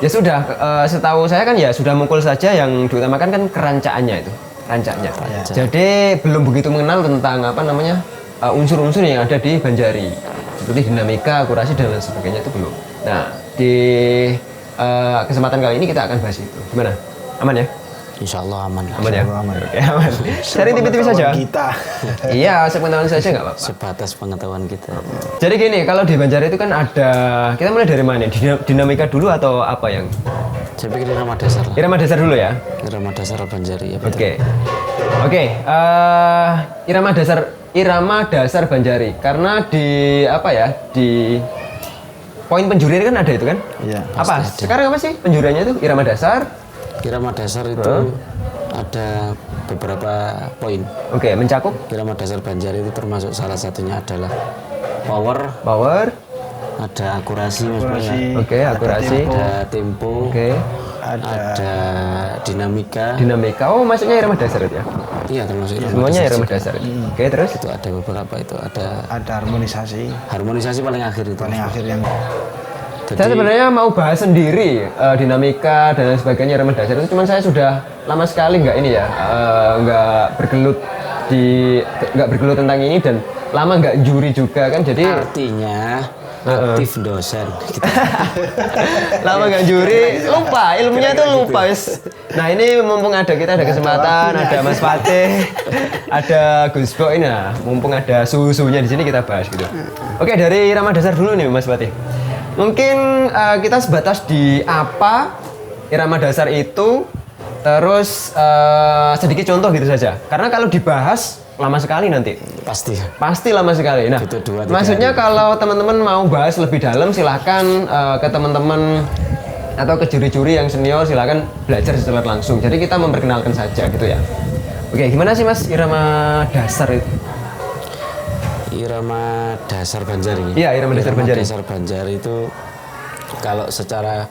ya sudah, setahu saya kan ya sudah mukul saja, yang diutamakan kan kerancaannya itu, rancaknya. Jadi belum begitu mengenal tentang apa namanya unsur-unsur yang ada di Banjari, seperti dinamika, akurasi dan lain sebagainya itu belum. Nah di kesempatan kali ini kita akan bahas itu. Gimana? Aman ya? Insya Allah aman. Aman ya? Aman. Oke, aman. Cari tipis-tipis saja. Kita. Iya, sepengetahuan saja nggak apa-apa. Sebatas pengetahuan kita. Jadi gini, kalau di Banjari itu kan ada, kita mulai dari mana? Dinamika dulu atau apa yang? Saya pikir irama dasar lah. Irama dasar dulu ya. Irama dasar Banjari ya. betul. Oke, irama dasar Banjari. Karena di apa ya, di poin penjurian kan ada itu kan? Iya. Apa? Pasti ada. Sekarang apa sih penjuriannya itu? Irama dasar, Irama dasar itu ada beberapa poin. Oke, mencakup Irama dasar Banjar itu termasuk salah satunya adalah power, ada akurasi maksudnya. Oke, akurasi, ada tempo, oke, ada dinamika. Oh, maksudnya irama dasar itu ya? Iya, termasuk irama Semuanya dasar irama juga. dasar itu. Oke, terus? Itu ada beberapa itu ada harmonisasi paling akhir itu. paling akhir yang Saya sebenarnya mau bahas sendiri dinamika dan lain sebagainya irama dasar itu, cuman saya sudah lama sekali nggak ini ya, nggak bergelut tentang ini dan lama nggak juri juga kan, jadi artinya aktif dosen. lama nggak juri, lupa ilmunya itu lupa wis. Nah ini mumpung kita ada kesempatan, ada Mas Fatih, ada Gus Bo ini, nah, mumpung ada suhunya di sini kita bahas gitu. Oke, dari irama dasar dulu nih Mas Fatih. Mungkin kita sebatas di apa irama dasar itu, terus sedikit contoh gitu saja. Karena kalau dibahas lama sekali nanti. Pasti lama sekali. Nah, gitu, 2-3 maksudnya hari. kalau teman-teman mau bahas lebih dalam, silahkan ke teman-teman atau ke juri-juri yang senior, silahkan belajar secara langsung. Jadi kita memperkenalkan saja gitu ya. Oke, gimana sih Mas irama dasar itu? Irama dasar Banjar ini. Iya, irama dasar Banjar. Dasar Banjar itu kalau secara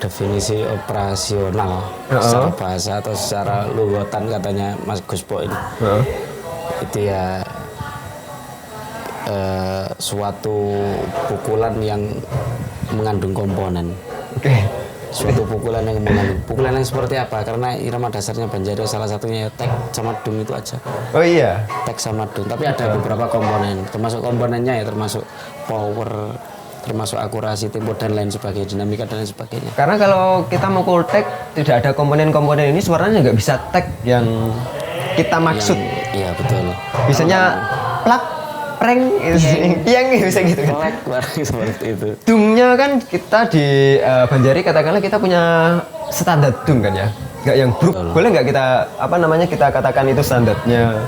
definisi operasional, secara bahasa atau secara lugotan katanya Mas Gus Bo ini, itu ya suatu pukulan yang mengandung komponen. Oke. Suatu pukulan yang mengandung. Pukulan yang seperti apa? Karena irama dasarnya Banjar salah satunya ya tek sama dung itu aja. Oh iya. Tek sama dung, tapi ada beberapa komponen, termasuk komponennya ya termasuk power, termasuk akurasi, tempo dan lain sebagainya, dinamika dan lain sebagainya. Karena kalau kita mukul tek tidak ada komponen-komponen ini, suaranya nggak bisa tek yang kita maksud. Iya betul. Biasanya plak, preng, yang bisa gitu kan. Plak barang seperti itu. Dungnya kan kita di Banjari katakanlah kita punya standar dung kan ya, nggak yang bruk. Boleh nggak kita kita katakan itu standarnya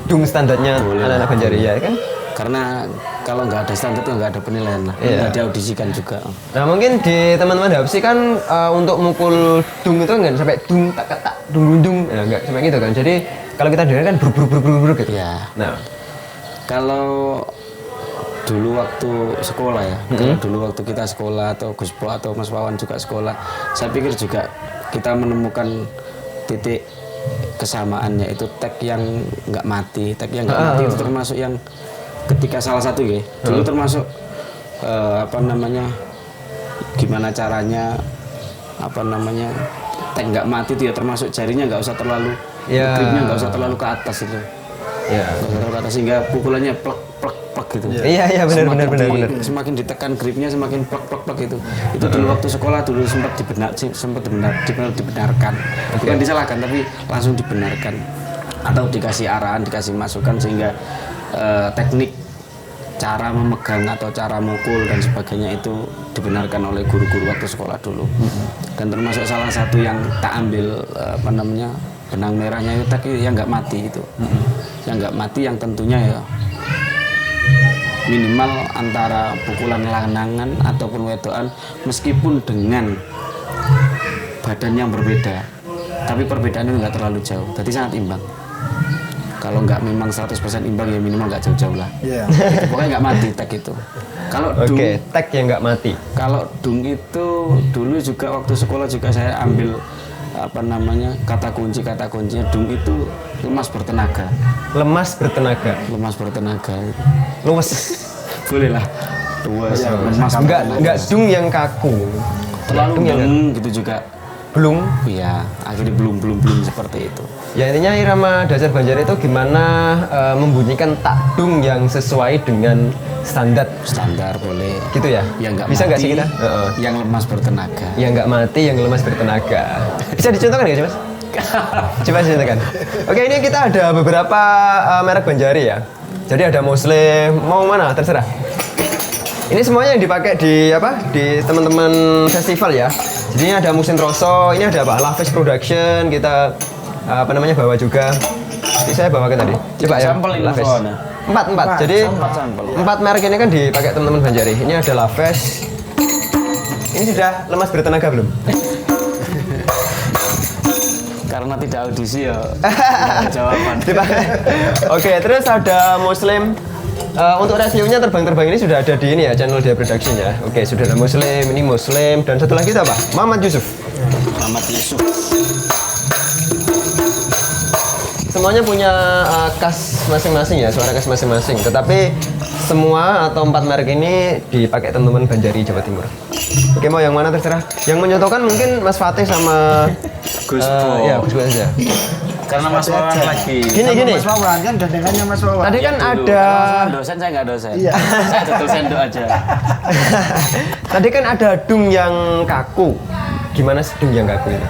dung standarnya anak-anak Banjari ya kan? Karena kalau nggak ada standar itu nggak ada penilaian lah, nggak diaudisikan juga. Nah mungkin di teman-teman Hapsi kan untuk mukul dung itu nggak sampai dung tak dung, nah, nggak sampai gitu kan. Jadi kalau kita dengar kan bruk gitu. Ya. Nah kalau dulu waktu sekolah ya, kalau dulu waktu kita sekolah atau Gus Bo atau Mas Wawan juga sekolah, saya pikir juga kita menemukan titik kesamaannya itu tek yang nggak mati, tek yang nggak mati itu termasuk yang ketika salah satu ya, dulu termasuk gimana caranya tek nggak mati itu ya termasuk jarinya nggak usah terlalu, gripnya nggak usah terlalu ke atas itu. Ya, kata sehingga pukulannya plek gitu. Iya benar. Semakin ditekan gripnya semakin plek gitu. Itu dulu waktu sekolah dulu sempat dibenarkan. Bukan disalahkan tapi langsung dibenarkan atau dikasih arahan, dikasih masukan sehingga teknik cara memegang atau cara mukul dan sebagainya itu dibenarkan oleh guru-guru waktu sekolah dulu. Dan termasuk salah satu yang tak ambil benang merahnya itu tadi yang nggak mati itu. Yang nggak mati yang tentunya ya minimal antara pukulan lanangan ataupun wedoan meskipun dengan badan yang berbeda, tapi perbedaan itu nggak terlalu jauh, jadi sangat imbang. Kalau nggak memang 100% imbang ya minimal nggak jauh-jauh lah. Pokoknya nggak mati tek itu. Kalau dung, tek yang nggak mati. Kalau dung itu dulu juga waktu sekolah juga saya ambil kata kuncinya dung itu lemas bertenaga. Lemas Boleh lah. Lemas enggak dung yang kaku. Terlalu belum gitu juga. Belum? Iya, akhirnya belum seperti itu. Ya intinya irama dasar Banjar itu gimana membunyikan takdung yang sesuai dengan standar boleh. Gitu ya? Yang nggak bisa nggak sih kita? Yang lemas bertenaga. Yang nggak mati, yang lemas bertenaga. Bisa dicontohkan nggak sih Mas? Coba dicontohkan. Oke, ini kita ada beberapa merek Banjari ya. Jadi ada Muslim, mau mana terserah. Ini semuanya yang dipakai di teman-teman festival ya. Jadi ini ada Musin Rosso, ini ada Lavis Production, kita bawa juga. Jadi saya bawakan tadi. Coba ya. Sampel ini Lavis. soalnya. 4. Jadi 4 merek ini kan dipakai teman-teman Banjari. Ini ada Lavis. Ini sudah lemas bertenaga belum? karena tidak audisi ya. Tidak jawaban. Oke, terus ada Muslim. Untuk reviewnya terbang-terbang ini sudah ada di ini ya, channel Dia Production ya. Oke, sudah ada Muslim, ini Muslim, dan satu lagi itu apa? Muhammad Yusuf. Muhammad Yusuf. Semuanya punya khas masing-masing ya, suara khas masing-masing. Tetapi semua atau 4 merek ini dipakai teman-teman Banjari Jawa Timur. Oke, mau yang mana terserah. Yang menyontohkan mungkin Mas Fatih sama Gus Bo. ya, Gus Bo aja. Karena Mas Wawan lagi. Gini. Mas Wawan kan gandengannya Mas Wawan. Tadi kan Dulu, ada kalau Mas Wawan dosen, saya nggak dosen. Iya. Saya tutul sendok aja. Tadi kan ada dung yang kaku. Gimana sih dung yang kaku itu?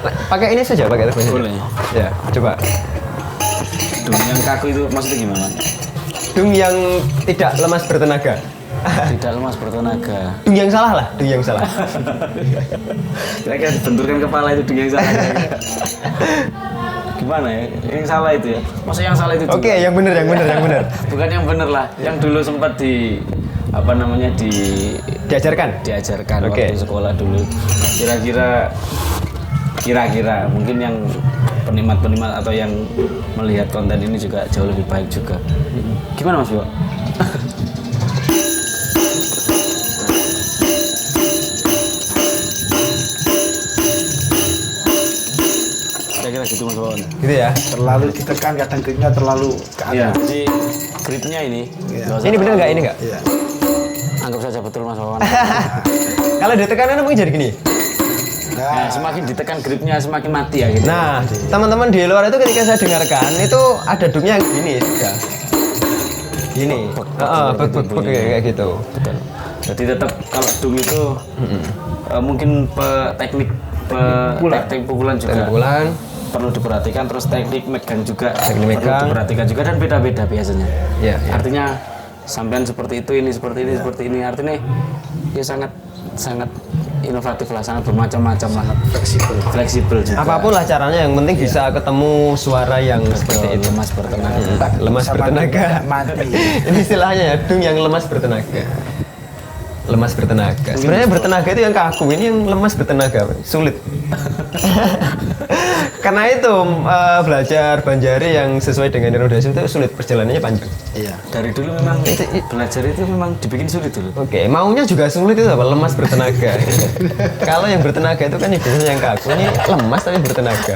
Nah, pakai ini saja, pakai terbang. Boleh. Ya, coba. Dung yang kaku itu maksudnya gimana? Dung yang tidak lemas bertenaga. Tidak lemas bertenaga. Dung yang salah lah, dung yang salah. Kira-kira dibenturkan kepala itu dung yang salah. Gimana ya? Yang salah itu ya? Maksudnya yang salah itu juga? Oke, yang benar. Bukan yang bener lah. Yang dulu sempat Diajarkan. Oke. Waktu sekolah dulu. Kira-kira mungkin yang penikmat atau yang melihat konten ini juga jauh lebih baik juga. Gimana Mas Bo? Kira-kira gitu Mas Bo. Gitu ya. Terlalu ditekan, kadang gripnya terlalu ke atas. Iya. Jadi gripnya ini. Iya. nggak usah Ini bener nggak? terlalu- Ini nggak? Iya. Anggap saja betul Mas Wawan. Kalau ditekan kan mungkin jadi gini. Nah, semakin ditekan gripnya semakin mati ya gitu. Nah, teman-teman di luar itu ketika saya dengarkan itu ada dungnya gini sudah. Gini. Bek kayak gitu. Betul. Jadi tetap kalau dung itu mungkin teknik pukulan juga Pukulan. perlu diperhatikan, terus teknik megang juga Teknik perlu megang. diperhatikan juga dan beda-beda biasanya. Iya, iya. Artinya sampean seperti itu, ini seperti ini, seperti ini. Artinya ya sangat inovatif lah, sangat bermacam-macam lah, fleksibel juga. Apapun lah caranya, yang penting bisa ketemu suara yang seperti itu. Lemas bertenaga. Lemas Sama bertenaga. tidak mati. Ini istilahnya ya, dung yang lemas bertenaga. Lemas bertenaga. Sebenarnya bertenaga itu yang kaku, ini yang lemas bertenaga, sulit. Karena itu belajar Banjari yang sesuai dengan erodasi itu sulit, perjalanannya panjang. Iya. Dari dulu memang belajar itu memang dibikin sulit dulu. Oke, maunya juga sulit itu apa? Lemas bertenaga. Kalau yang bertenaga itu kan biasanya yang kaku, ini lemas tapi bertenaga.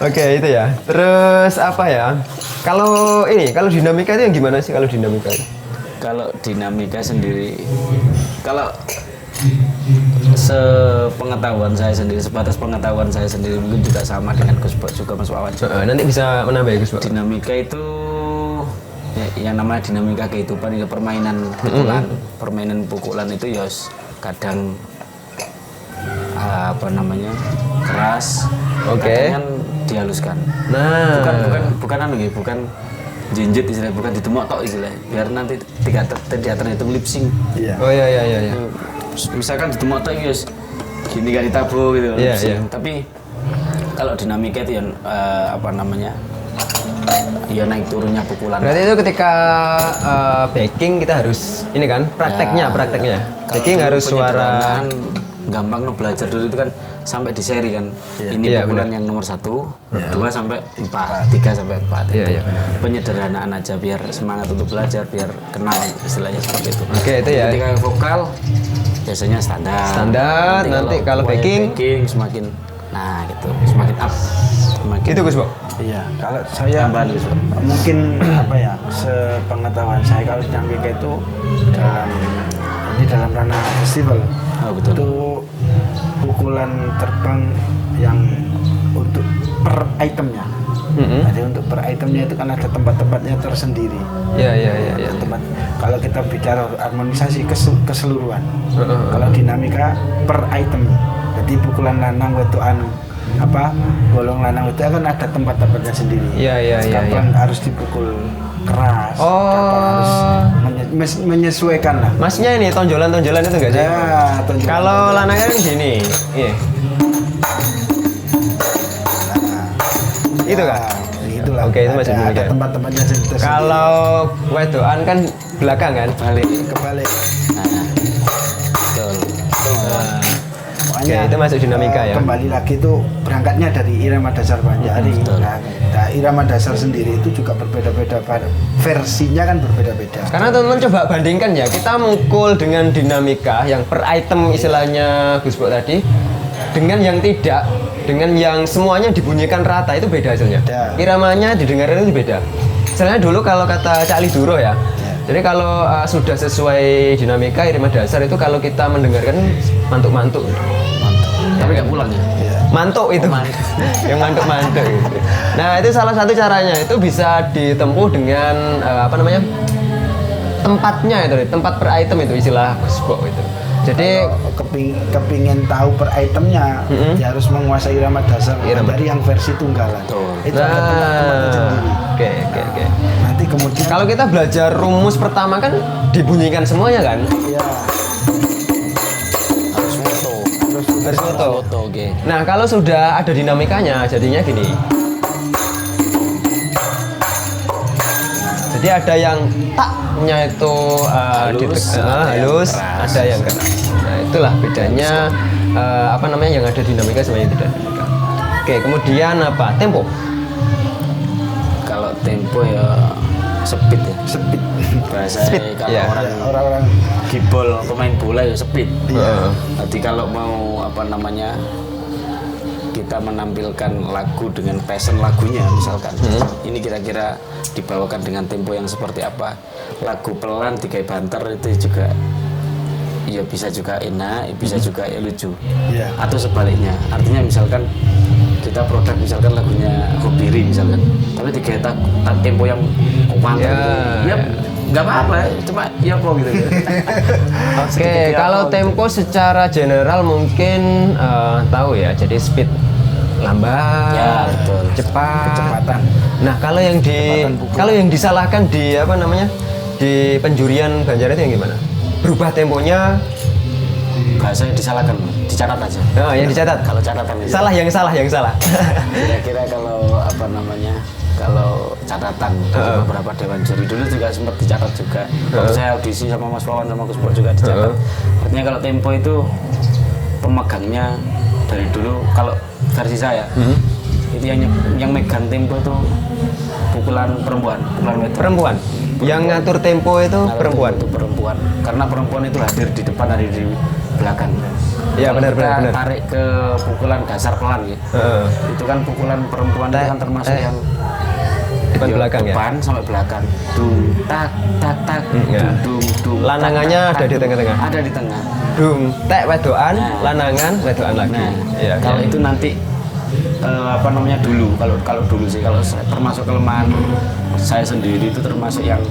Oke, itu ya. Terus apa ya? Kalau dinamika itu yang gimana sih kalau dinamika? Kalau dinamika sendiri, kalau sebatas pengetahuan saya sendiri mungkin juga sama dengan Gus Bo juga Mas Wawan. Nanti bisa menambah ya Gus Bo. Dinamika itu yang namanya dinamika kehidupan itu permainan pukulan itu ya kadang keras, kadang kan dihaluskan. Nah, bukan jinjit istilahnya, bukan ditemok tok istilahnya, biar nanti teater itu lip sync. Iya. oh iya. Misalkan ditemok tok ya gini kan ditabuh gitu lip sync. Iya. Tapi kalau dinamika itu ya naik turunnya pukulan. Berarti itu ketika backing kita harus ini kan prakteknya. Kalau Backing dulu harus suara. penyederhanaan, gampang belajar dulu itu kan sampai di seri kan. Ini Iya, pukulan benar. yang nomor 1, 2 sampai 4, 3 sampai 4. Iya, iya. Penyederhanaan aja biar semangat untuk belajar, biar kenal istilahnya seperti itu. Oke, itu ya. Ketika vokal biasanya standar. Nanti kalau backing semakin semakin up. Semakin Itu Gus Bo. Iya, kalau saya Tambahan, Gus. mungkin sepengetahuan saya kalau dinamika itu dalam ranah festival. Oh, betul. Itu pukulan terbang yang untuk per itemnya. Jadi untuk per itemnya itu kan ada tempat-tempatnya tersendiri. Iya. Tempat. Kalau kita bicara harmonisasi keseluruhan. Kalau dinamika per item. Jadi pukulan lanang wetuan bolong lanang itu kan ada tempat-tempatnya sendiri. Iya. Kapan harus dipukul keras, kapan harus menyesuaikan lah. Masnya ini tonjolan-tonjolan itu enggak sih? Ya, tonjolan. Kalau lanangnya kan gini. Iya. Itu kan? Itulah. Oke, itu masih ada demikian. tempat-tempatnya tersendiri. Kalau wedoan kan belakang kan? Balik. kebalik. Betul. makanya itu masuk dinamika ya. Kembali lagi itu berangkatnya dari irama dasar Banjari. Nah, irama dasar sendiri itu juga berbeda-beda, versinya kan berbeda-beda. Karena teman-teman coba bandingkan ya, kita mukul dengan dinamika yang per item istilahnya Gus Bo tadi, dengan yang tidak, dengan yang semuanya dibunyikan rata, itu beda hasilnya. Iramanya didengarkan itu beda. Misalnya dulu kalau kata Cak Liduro ya, jadi kalau sudah sesuai dinamika irama dasar itu kalau kita mendengarkan mantuk-mantuk. Tapi nggak pulang ya? Mantuk itu, yang mantuk-mantuk gitu. Nah itu salah satu caranya, itu bisa ditempuh dengan tempatnya itu, tempat per item itu istilah Gus Bo itu. Jadi kepingin tahu per itemnya, dia harus menguasai irama dasar dari yang versi tunggalan. Itu ada tempat-tempatnya sendiri. Oke. Nanti kemudian kalau kita belajar rumus pertama kan dibunyikan semuanya kan? Iya. Harus foto. Oke. Nah kalau sudah ada dinamikanya, jadinya gini. Jadi ada yang taknya itu halus, ada yang keras. Nah itulah bedanya yang ada dinamika sama yang tidak dinamika. Oke, kemudian apa? Tempo. Kalau tempo ya speed ya. Speed. Bahasa kalau orang gibol pemain bola ya speed. Jadi kalau mau kita menampilkan lagu dengan passion lagunya misalkan, ini kira-kira dibawakan dengan tempo yang seperti apa, lagu pelan digawe banter itu juga ya bisa juga enak, bisa juga lucu, atau sebaliknya. Artinya misalkan kita produk misalkan lagunya Hobiri misalkan, tapi digawe tempo yang banter ya nggak apa-apa, cuma ya kok gitu. Oke, kalau tempo secara general mungkin tahu ya, jadi speed lambat, ya, betul. Cepat, kecepatan. Nah, kalau yang disalahkan di di penjurian Banjar itu yang gimana? Berubah temponya? Bahasa yang disalahkan, dicatat aja. Oh, yang dicatat. Kalau catatan itu. Yang salah. Kira-kira kalau catatan dari beberapa dewan juri dulu juga sempat dicatat juga. Waktu saya audisi sama Mas Wawan sama Gus Bo juga dicatat. Artinya kalau tempo itu pemegangnya dari dulu, kalau versi saya itu yang megang tempo itu pukulan perempuan. Yang ngatur tempo itu perempuan. Karena perempuan itu hadir di depan, hadir di belakang. Iya, benar. Tarik ke pukulan dasar pelan ya. Itu kan pukulan perempuan itu kan termasuk yang depan belakang ya. Depan sampai belakang. Dung tak dung. Lanangannya ada di tengah-tengah. Ada di tengah. Dung tek wedoan, lanangan wedoan lagi. Kalau itu nanti dulu, kalau dulu sih, kalau termasuk kelemahan saya sendiri itu termasuk yang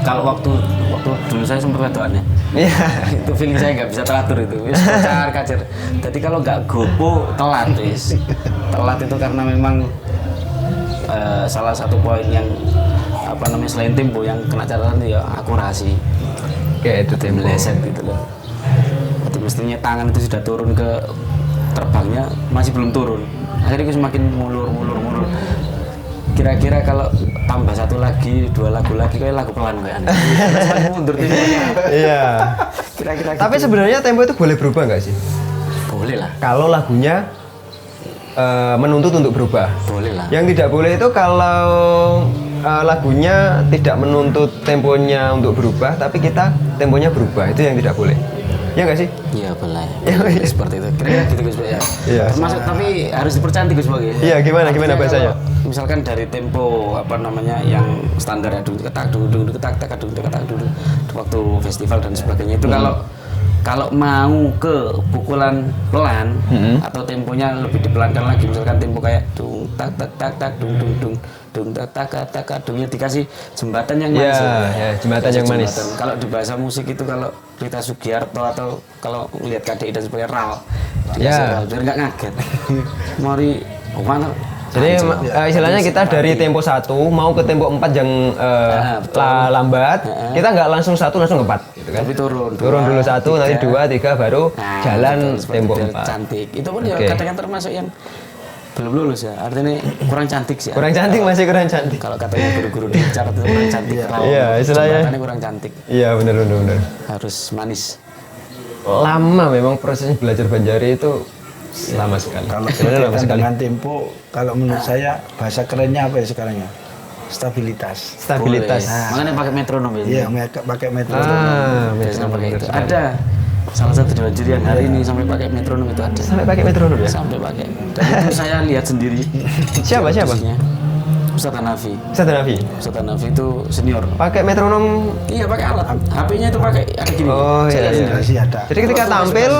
kalau waktu dulu saya sempat wedoannya. Itu feeling saya nggak bisa teratur itu. Kacer. Jadi kalau nggak gopo telat itu karena memang salah satu poin yang selain tempo yang kena catatan itu ya akurasi. Kayak itu tempo. Meleset gitu loh. Jadi mestinya tangan itu sudah turun ke terbangnya, masih belum turun. Akhirnya itu semakin mulur. Kira-kira kalau tambah satu lagi, 2 lagu lagi, kayak lagu pelan kayaknya. Semakin mundur temponya. Iya. Kira-kira. Tapi sebenarnya tempo itu boleh berubah nggak sih? Boleh lah. Kalau lagunya menuntut untuk berubah. Boleh lah. Yang tidak boleh itu kalau lagunya tidak menuntut temponya untuk berubah, tapi kita temponya berubah, itu yang tidak boleh. Ya nggak sih? Iya boleh. Seperti itu. Kira-kira gitu Gus Bo ya. Iya. Termasuk tapi harus dipercantik Gus Bo ya. Iya, gimana bahasanya? Misalkan dari tempo yang standar ya, ketak waktu festival dan sebagainya itu kalau mau ke pukulan pelan atau temponya lebih dipelankan lagi, misalkan tempo kayak dung tak dung tak dungnya dikasih jembatan yang manis. Jembatan yang manis. Kalau di bahasa musik itu kalau Rita Sugiarto atau kalau lihat KDI dan sebagainya ral, biar nggak ngaget. Mari mana? Jadi istilahnya kita dari tempo 1 mau ke tempo 4 yang lambat, kita nggak langsung 1 langsung ke 4 gitu kan. Tapi turun dulu 1, nanti 2, 3 baru jalan tempo 4. Cantik. Itu pun ya kadang termasuk yang belum lulus ya. Artinya kurang cantik sih. Masih kurang cantik. Kalau katanya guru-guru di cara itu kurang cantik. Iya, istilahnya kurang cantik. Iya, benar. Harus manis. lama memang prosesnya belajar Banjari itu lama sekali. Kalau Sebenarnya lama sekali. dengan tempo, kalau menurut saya bahasa kerennya apa ya sekarang ya? Stabilitas. Stabilitas. Makanya pakai metronom ya. Iya, pakai metronom. Biasanya pakai itu. Ada salah satu juri yang hari ini sampai pakai metronom itu ada. Sampai pakai metronom ya? Sampai pakai. Dan itu saya lihat sendiri. Siapa? Ustadz Hanafi. Ustadz Hanafi itu senior. pakai metronom. Iya pakai alat. HP-nya itu pakai ada gini. Oh iya, iya. Sih ada. Jadi ketika tampil,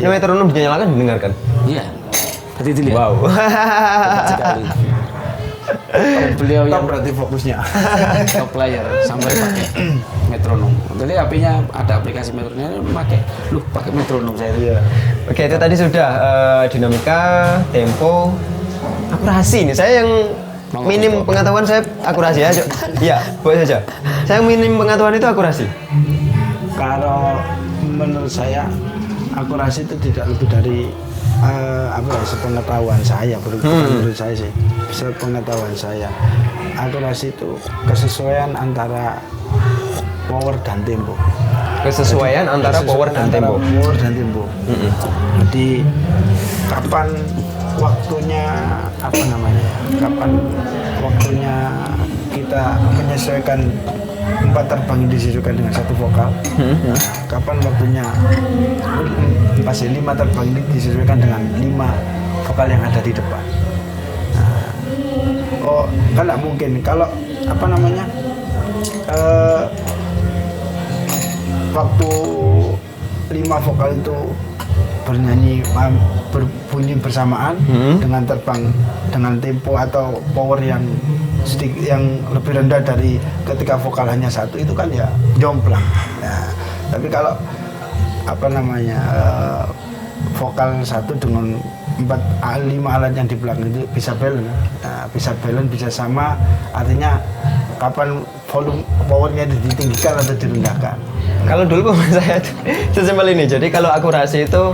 ya metronom dinyalakan didengarkan. Iya. Tadi dilihat. Wow. Tepat sekali. Beliau yang berarti fokusnya. top player sampai pakai metronom. Jadi HP-nya ada aplikasi metronom, pakai metronom saya. Iya. Oke, itu tadi sudah dinamika, tempo, akurasi nih. Saya yang minim pengetahuan saya akurasi aja. Iya, boleh saja. Saya minim pengetahuan itu akurasi. Kalau menurut saya akurasi itu tidak lebih dari sepengetahuan saya, bukan menurut saya sih, sepengetahuan saya. Akurasi itu kesesuaian antara power dan tempo. Kesesuaian antara power dan tempo. Power dan tempo. Jadi kapan waktunya kapan waktunya kita menyesuaikan 4 terbang yang disesuaikan dengan satu vokal. Kapan waktunya 5 terbang ini disesuaikan dengan 5 vokal yang ada di depan. Kan nggak mungkin kalau waktu 5 vokal itu berbunyi bersamaan dengan terbang dengan tempo atau power yang lebih rendah dari ketika vokal hanya satu, itu kan ya jomplang. Nah, tapi kalau vokal satu dengan 5 alat yang di belakang itu bisa balance. Nah, bisa sama, artinya kapan volume powernya ditinggikan atau direndahkan. Kalau dulu saya sesimpel ini. Jadi kalau akurasi itu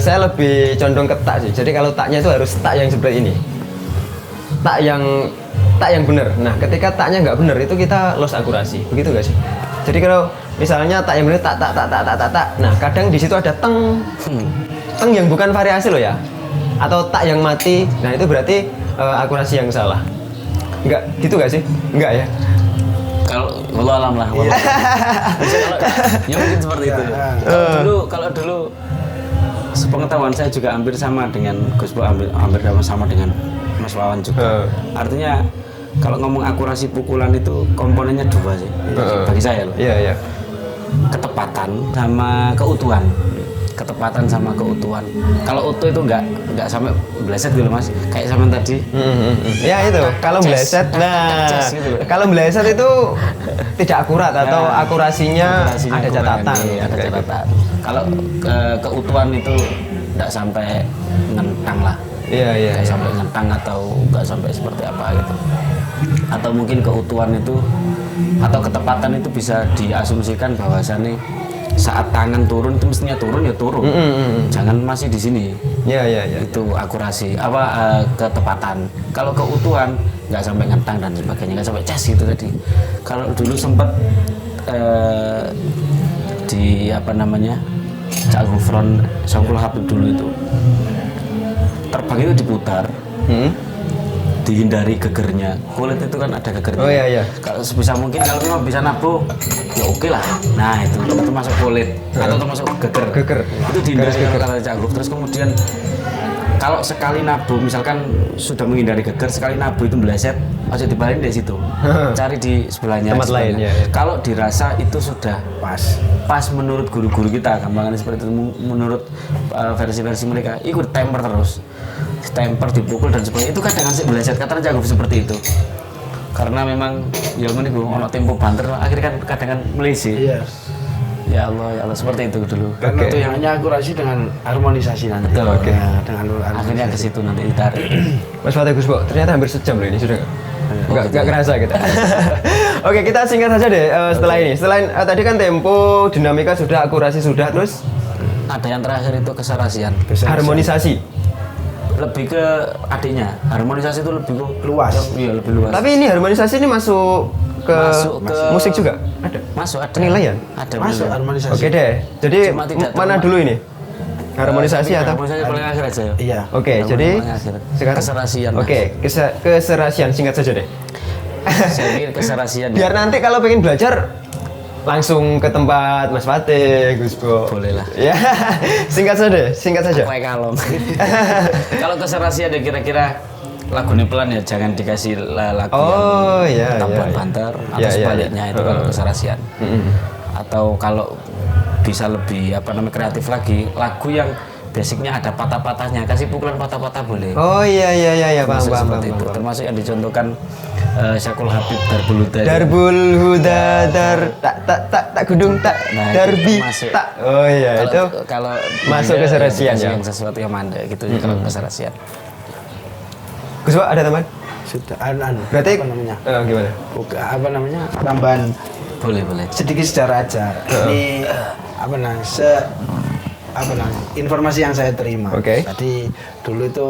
saya lebih condong ke tak sih. Jadi kalau taknya itu harus tak yang seperti ini. Tak yang benar. Nah, ketika taknya nggak benar itu kita lost akurasi. Begitu nggak sih? Jadi kalau misalnya tak yang benar tak. Nah, kadang di situ ada teng yang bukan variasi loh ya. Atau tak yang mati. Nah, itu berarti akurasi yang salah. Enggak, gitu nggak sih? Enggak ya? Kalau alam lah. Ya mungkin seperti itu. Kalau dulu sepengetahuan saya juga hampir sama dengan Gus Bo, hampir sama dengan Mas Wawan juga. Artinya kalau ngomong akurasi pukulan itu komponennya 2 sih bagi saya loh. Iya. Ketepatan sama keutuhan. Kalau utuh itu nggak sampai bleset gitu Mas, kayak sama tadi. Ya itu kalau bleset. Nah, gitu. Kalau bleset itu tidak akurat atau akurasinya ada catatan. Ada catatan. Kalau keutuhan itu nggak sampai ngentang lah. Iya. Sampai ngentang atau nggak sampai seperti apa gitu. Atau mungkin keutuhan itu atau ketepatan itu bisa diasumsikan bahwasannya saat tangan turun itu mestinya turun ya turun. Jangan masih di sini. Iya. Itu akurasi ketepatan. Kalau keutuhan nggak sampai ngentang dan sebagainya, nggak sampai cas gitu tadi. Kalau dulu sempat di Cak Gufron Songkul Habib dulu itu terbang itu diputar. Dihindari gegernya, kulit itu kan ada gegernya. Oh iya. Kalau sebisa mungkin kalau memang bisa nabuh, ya oke lah. Nah itu masuk kulit atau termasuk geger. Itu dihindari kata Cak Guf. Terus kemudian kalau sekali nabuh, misalkan sudah menghindari geger, sekali nabuh itu meleset, aja dibalik dari situ, cari di sebelahnya. Tempat lain ya. Kalau dirasa itu sudah pas menurut guru-guru kita, gampangannya seperti itu, menurut versi-versi mereka, ikut temper terus. Temper dipukul dan sebagainya itu kadang sih belajar kata Cak Guf seperti itu, karena memang ya ono tempo banter akhirnya kan kadang kan melisi. Iya. Ya Allah seperti itu dulu. Karena itu yang hanya akurasi dengan harmonisasi nanti. Betul. Oke. Nah, dengan harmonisasi. Akhirnya ke situ nanti ditarik. Mas Fatih Gus Bo, ternyata hampir sejam loh ini sudah nggak kerasa kita. Oke, kita singkat saja deh setelah ini. Selain tadi kan tempo, dinamika sudah, akurasi sudah, terus ada yang terakhir itu kesarasian. harmonisasi. Lebih ke adiknya, harmonisasi itu lebih luas. Iya, lebih luas. Tapi ini harmonisasi ini masuk ke musik juga? Ada. Masuk ada. Penilaian? Ada Masuk penilaian. harmonisasi. Oke deh. Jadi Cuma tidak mana terlalu- dulu ini? Harmonisasi atau? Harmonisasi paling akhir aja ya. Iya. Oke, jadi Paling akhir. sekarang Keserasian. Oke, keserasian singkat saja deh. Saya pikir keserasian. Biar nanti kalau pengen belajar langsung ke tempat Mas Fatih, Gus Bo. Boleh lah. Ya, singkat saja. Kayak kalong. Kalau keserasian ya kira-kira lagunya pelan ya, jangan dikasih lagu Oh, iya, tambuhan iya. banter atau Iya, iya, sebaliknya iya. itu kalau keserasian. Atau kalau bisa lebih kreatif lagi, lagu yang basicnya ada patah-patahnya, kasih pukulan patah-patah boleh. Oh iya paham. Seperti itu. Termasuk yang dicontohkan Syakul Habib Darbul Huda. Darbul Huda tak gudung tak Nah, darbi itu masuk. tak. Oh iya itu Kalau masuk mandek, keserasian dikasih ya. yang sesuatu yang mandek gitu ya kalau keserasian. Gus Bo ada teman? Sudah Berarti apa namanya? Gimana? Bukan apa namanya? Tambahan Boleh. sedikit sejarah aja. Ini informasi yang saya terima. Oke. Jadi dulu itu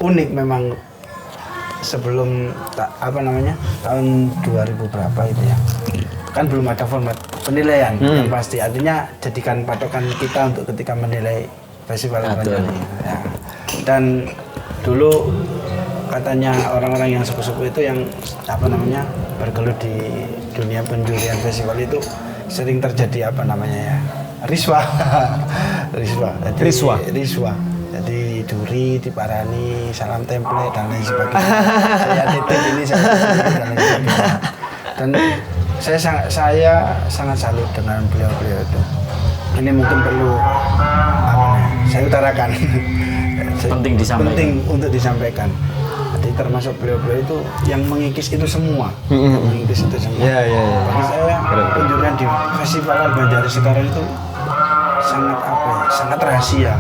unik memang sebelum tahun 2000 berapa itu ya. Kan belum ada format penilaian yang pasti. Artinya jadikan patokan kita untuk ketika menilai festival Banjarnegara. Ya. Dan dulu katanya orang-orang yang sepuh-sepuh itu yang bergelut di dunia penjurian festival itu sering terjadi riswa. Jadi juri diparani, salam template dan lain sebagainya. Saya titip ini dan lain sebagainya. Dan saya sangat salut dengan beliau-beliau itu. Ini mungkin perlu saya utarakan. Penting disampaikan. Penting untuk disampaikan. Jadi termasuk beliau-beliau itu yang mengikis itu semua. Mengikis itu semua. Iya. Bagi saya penjurian di Festival Banjari sekarang itu sangat rahasia.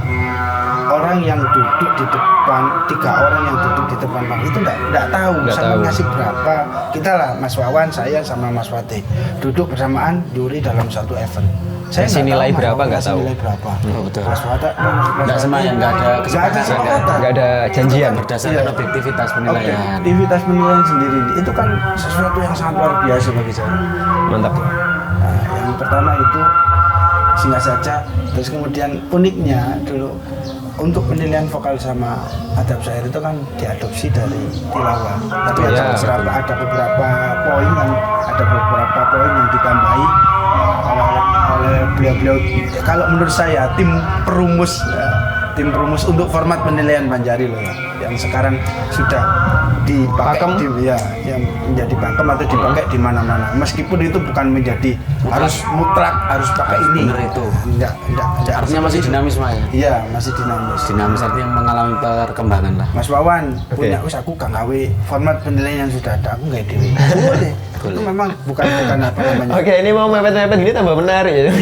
Orang yang duduk di depan, 3 orang yang duduk di depan itu nggak tahu ngasih berapa. Kita lah, Mas Wawan, saya sama Mas Fatih duduk bersamaan juri dalam satu event. Saya Kasih nilai berapa nggak tahu. Nilai berapa. Betul. Mas Fatih, Nggak semuanya, nggak ada kesepakatan, Nggak ada janjian. Berdasarkan Iya. objektivitas penilaian. Objektivitas penilaian sendiri itu kan sesuatu yang sangat luar biasa bagi saya. Mantap. Nah, yang pertama itu singkat saja. Terus kemudian uniknya dulu untuk penilaian vokal sama adab syair itu kan diadopsi dari tilawah. Tapi ada beberapa poin yang ditambahi oleh beliau-beliau. Kalau menurut saya tim perumus untuk format penilaian Banjari loh ya, yang sekarang sudah dipakai yang menjadi pakem atau dipakai di mana-mana. Meskipun itu bukan menjadi harus mutlak harus pakai ini. Benar itu. Enggak. Artinya masih dinamis Mas ya. Iya, masih dinamis. Dinamis artinya mengalami perkembangan lah. Mas Wawan punya aku gak gawe format penilaian yang sudah ada, aku gak dewe. Boleh. Itu memang bukan apa namanya. Oke, ini mau mepet-mepet gini tambah menarik ya.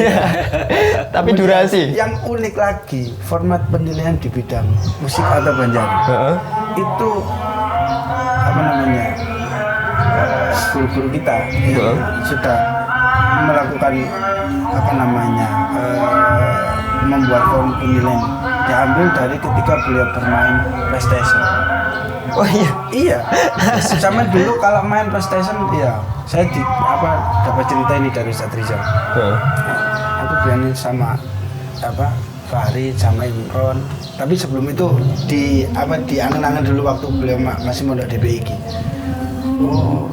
Tapi durasi. Yang unik lagi, format penilaian di bidang musik atau Banjari. Itu guru-guru kita yang sudah melakukan membuat form penilaian diambil dari ketika beliau bermain PlayStation. Oh iya. Iya. Sama dulu kalau main PlayStation, saya dapat cerita ini dari Ustadz Rizal. Aku berani sama Farid sama Imron. Tapi sebelum itu di angan-angan dulu waktu beliau masih mondok di BIG. Oh,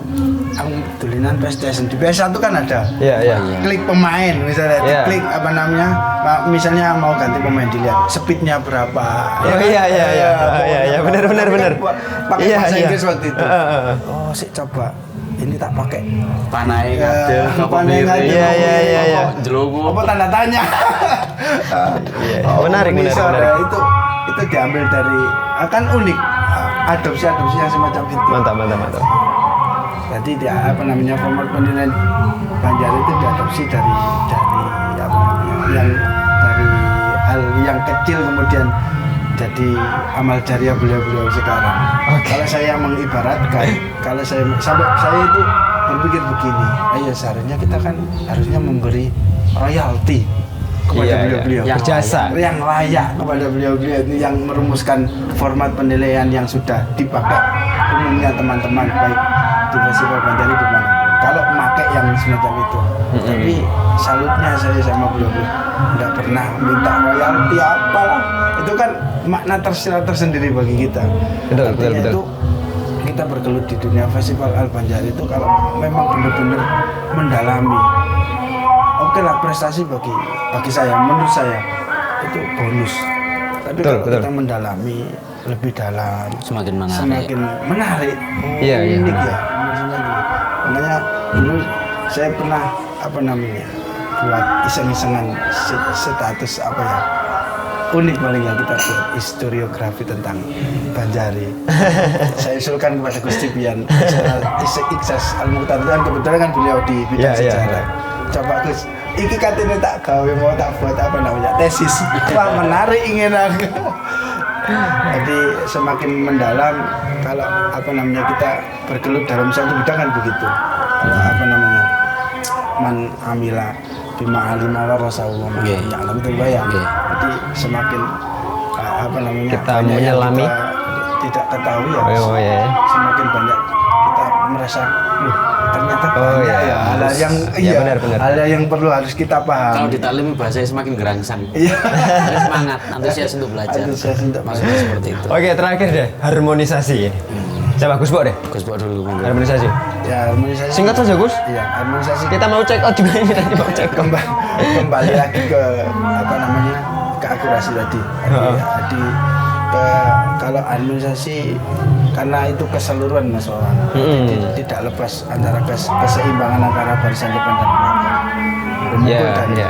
aku tulinan PlayStation. Di PS1 kan ada. Iya. Klik pemain misalnya, diklik misalnya mau ganti pemain, dilihat speednya berapa. Oh iya, benar. Pakai bahasa Inggris waktu itu. Oh, sih coba. Ini tak pakai Panai ngadil, apa mirip, iya. jelowo, apa tanda tanya. Menarik. Itu diambil dari kan unik adopsi yang semacam itu. Mantap. Jadi format penilaian Banjari itu diadopsi dari hal yang kecil kemudian jadi amal jariah beliau sekarang. Kalau saya mengibaratkan, saya itu berpikir begini, seharusnya kita kan harusnya memberi royalti kepada beliau-beliau, berjasa, yang layak kepada beliau-beliau itu yang merumuskan format penilaian yang sudah dipakai umumnya teman-teman baik di Festival Banjari di mana. semacam itu. Tapi salutnya saya sama beliau nggak pernah minta royalti apalah. Itu kan makna tersirat tersendiri bagi kita. Artinya itu kita bergelut di dunia festival Al-Banjari itu kalau memang benar-benar mendalami. Oke lah, prestasi bagi saya, menurut saya itu bonus. Tapi kalau kita mendalami lebih dalam, semakin menarik. Iya. Unik ya, maksudnya gitu. Makanya dulu saya pernah buat iseng-isengan status unik paling yang kita buat historiografi tentang Banjari. Saya usulkan kepada Gus Tibian, Ikhlas Al-Mukhtar kan kebetulan kan beliau di bidang sejarah. Coba Gus, iki katanya tak gawe mau tak buat tesis. Wah menarik ingin aku. Jadi semakin mendalam kalau kita bergelut dalam satu bidang kan begitu. Man amila bima alima wa rasulullah ya'lam itu bayang. Jadi semakin kita menyelami tidak ketahui ya. Semakin banyak kita merasa ternyata banyak hal yang perlu harus kita paham. Kalau ditalimi bahasanya semakin gerangsang. Semangat, antusias untuk belajar. Maksudnya seperti itu. Oke, terakhir deh, harmonisasi. Coba Gus Bo deh. Gus Bo dulu. Harmonisasi. Ya, harmonisasi. Singkat saja Gus. Iya, harmonisasi. Kita mau check out juga ini nanti mau check kembali lagi ke ke akurasi tadi. Kalau harmonisasi karena itu keseluruhan Mas Wawan. Tidak lepas antara keseimbangan antara barisan depan dan belakang. Ya.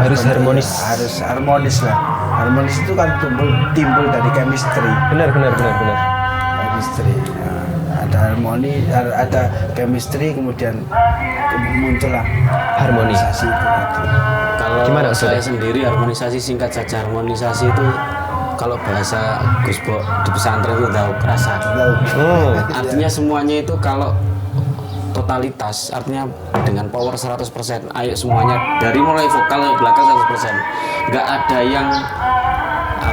Harus harmonis. Harus harmonis lah. Harmonis itu kan timbul dari chemistry. Benar. Chemistry. Ada harmoni, ada chemistry, kemudian muncullah harmonisasi itu tadi. Kalau gimana saya sendiri harmonisasi, singkat saja, harmonisasi itu kalau bahasa Gus Bo di pesantren itu tahu rasa. Artinya semuanya itu kalau totalitas, artinya dengan power 100%, ayo semuanya dari mulai vokal ke belakang 100%. Nggak ada yang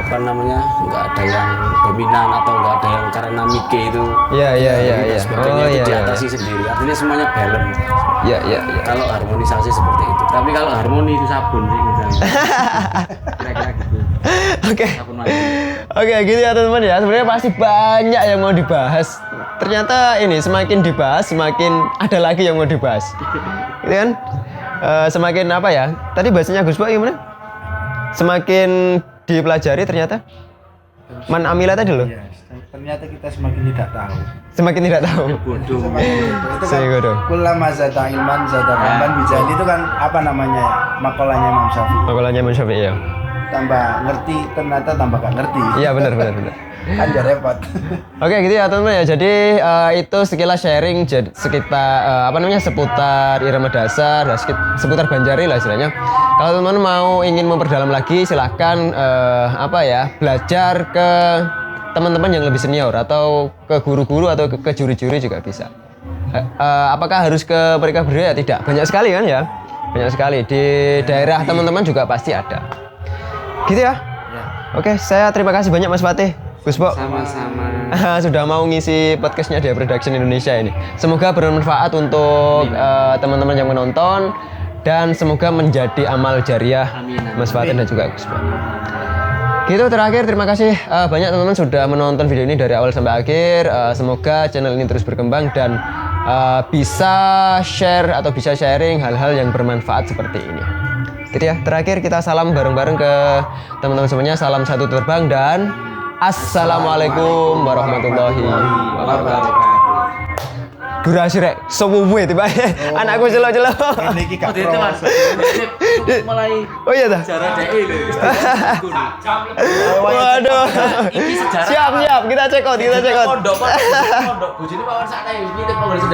nggak ada yang dominan atau nggak ada yang karena Mike itu. Iya. Sebagainya itu diatasi sendiri. Artinya semuanya balance. Iya. Kalau harmonisasi seperti itu. Tapi kalau harmoni itu sabun sih misalnya. Kira-kira gitu. Oke, gitu ya teman-teman ya. Sebenarnya pasti banyak yang mau dibahas. Ternyata ini semakin dibahas, semakin ada lagi yang mau dibahas. Gitu kan? Semakin Tadi bahasanya Gus Bo gimana? Semakin dipelajari ternyata. Man amila tadi loh. Iya, ternyata kita semakin tidak tahu. Semakin tidak tahu. Bodoh. Itu kan kulama zata ilman zata fahman bijani itu kan makalahnya Imam Syafi'i. Ya. Tambah ngerti ternyata tambah gak ngerti. Iya benar. Kan dia repot. Oke gitu ya teman-teman ya. Jadi itu sekilas sharing sekitar seputar irama dasar, seputar Banjari lah istilahnya. Kalau teman-teman mau ingin memperdalam lagi silahkan belajar ke teman-teman yang lebih senior atau ke guru-guru atau ke juri-juri juga bisa. Apakah harus ke mereka berdua? Tidak. Banyak sekali kan ya. Banyak sekali di daerah teman-teman juga pasti ada. Gitu ya. Oke, saya terima kasih banyak Mas Fatih. Gus Bo, sama-sama. Sudah mau ngisi podcastnya Dia Production Indonesia ini. Semoga bermanfaat untuk teman-teman yang menonton dan semoga menjadi amal jariah Mas Fatih dan juga Gus Bo. Gitu terakhir, terima kasih banyak teman-teman sudah menonton video ini dari awal sampai akhir. Semoga channel ini terus berkembang dan bisa share atau bisa sharing hal-hal yang bermanfaat seperti ini. Gitu ya. Terakhir kita salam bareng-bareng ke teman-teman semuanya. Salam satu terbang dan Assalamualaikum warahmatullahi wabarakatuh. Durasi rek, semumu tiba anakku celok-celok. Oh iya dah. Waduh. Siap, kita cek out.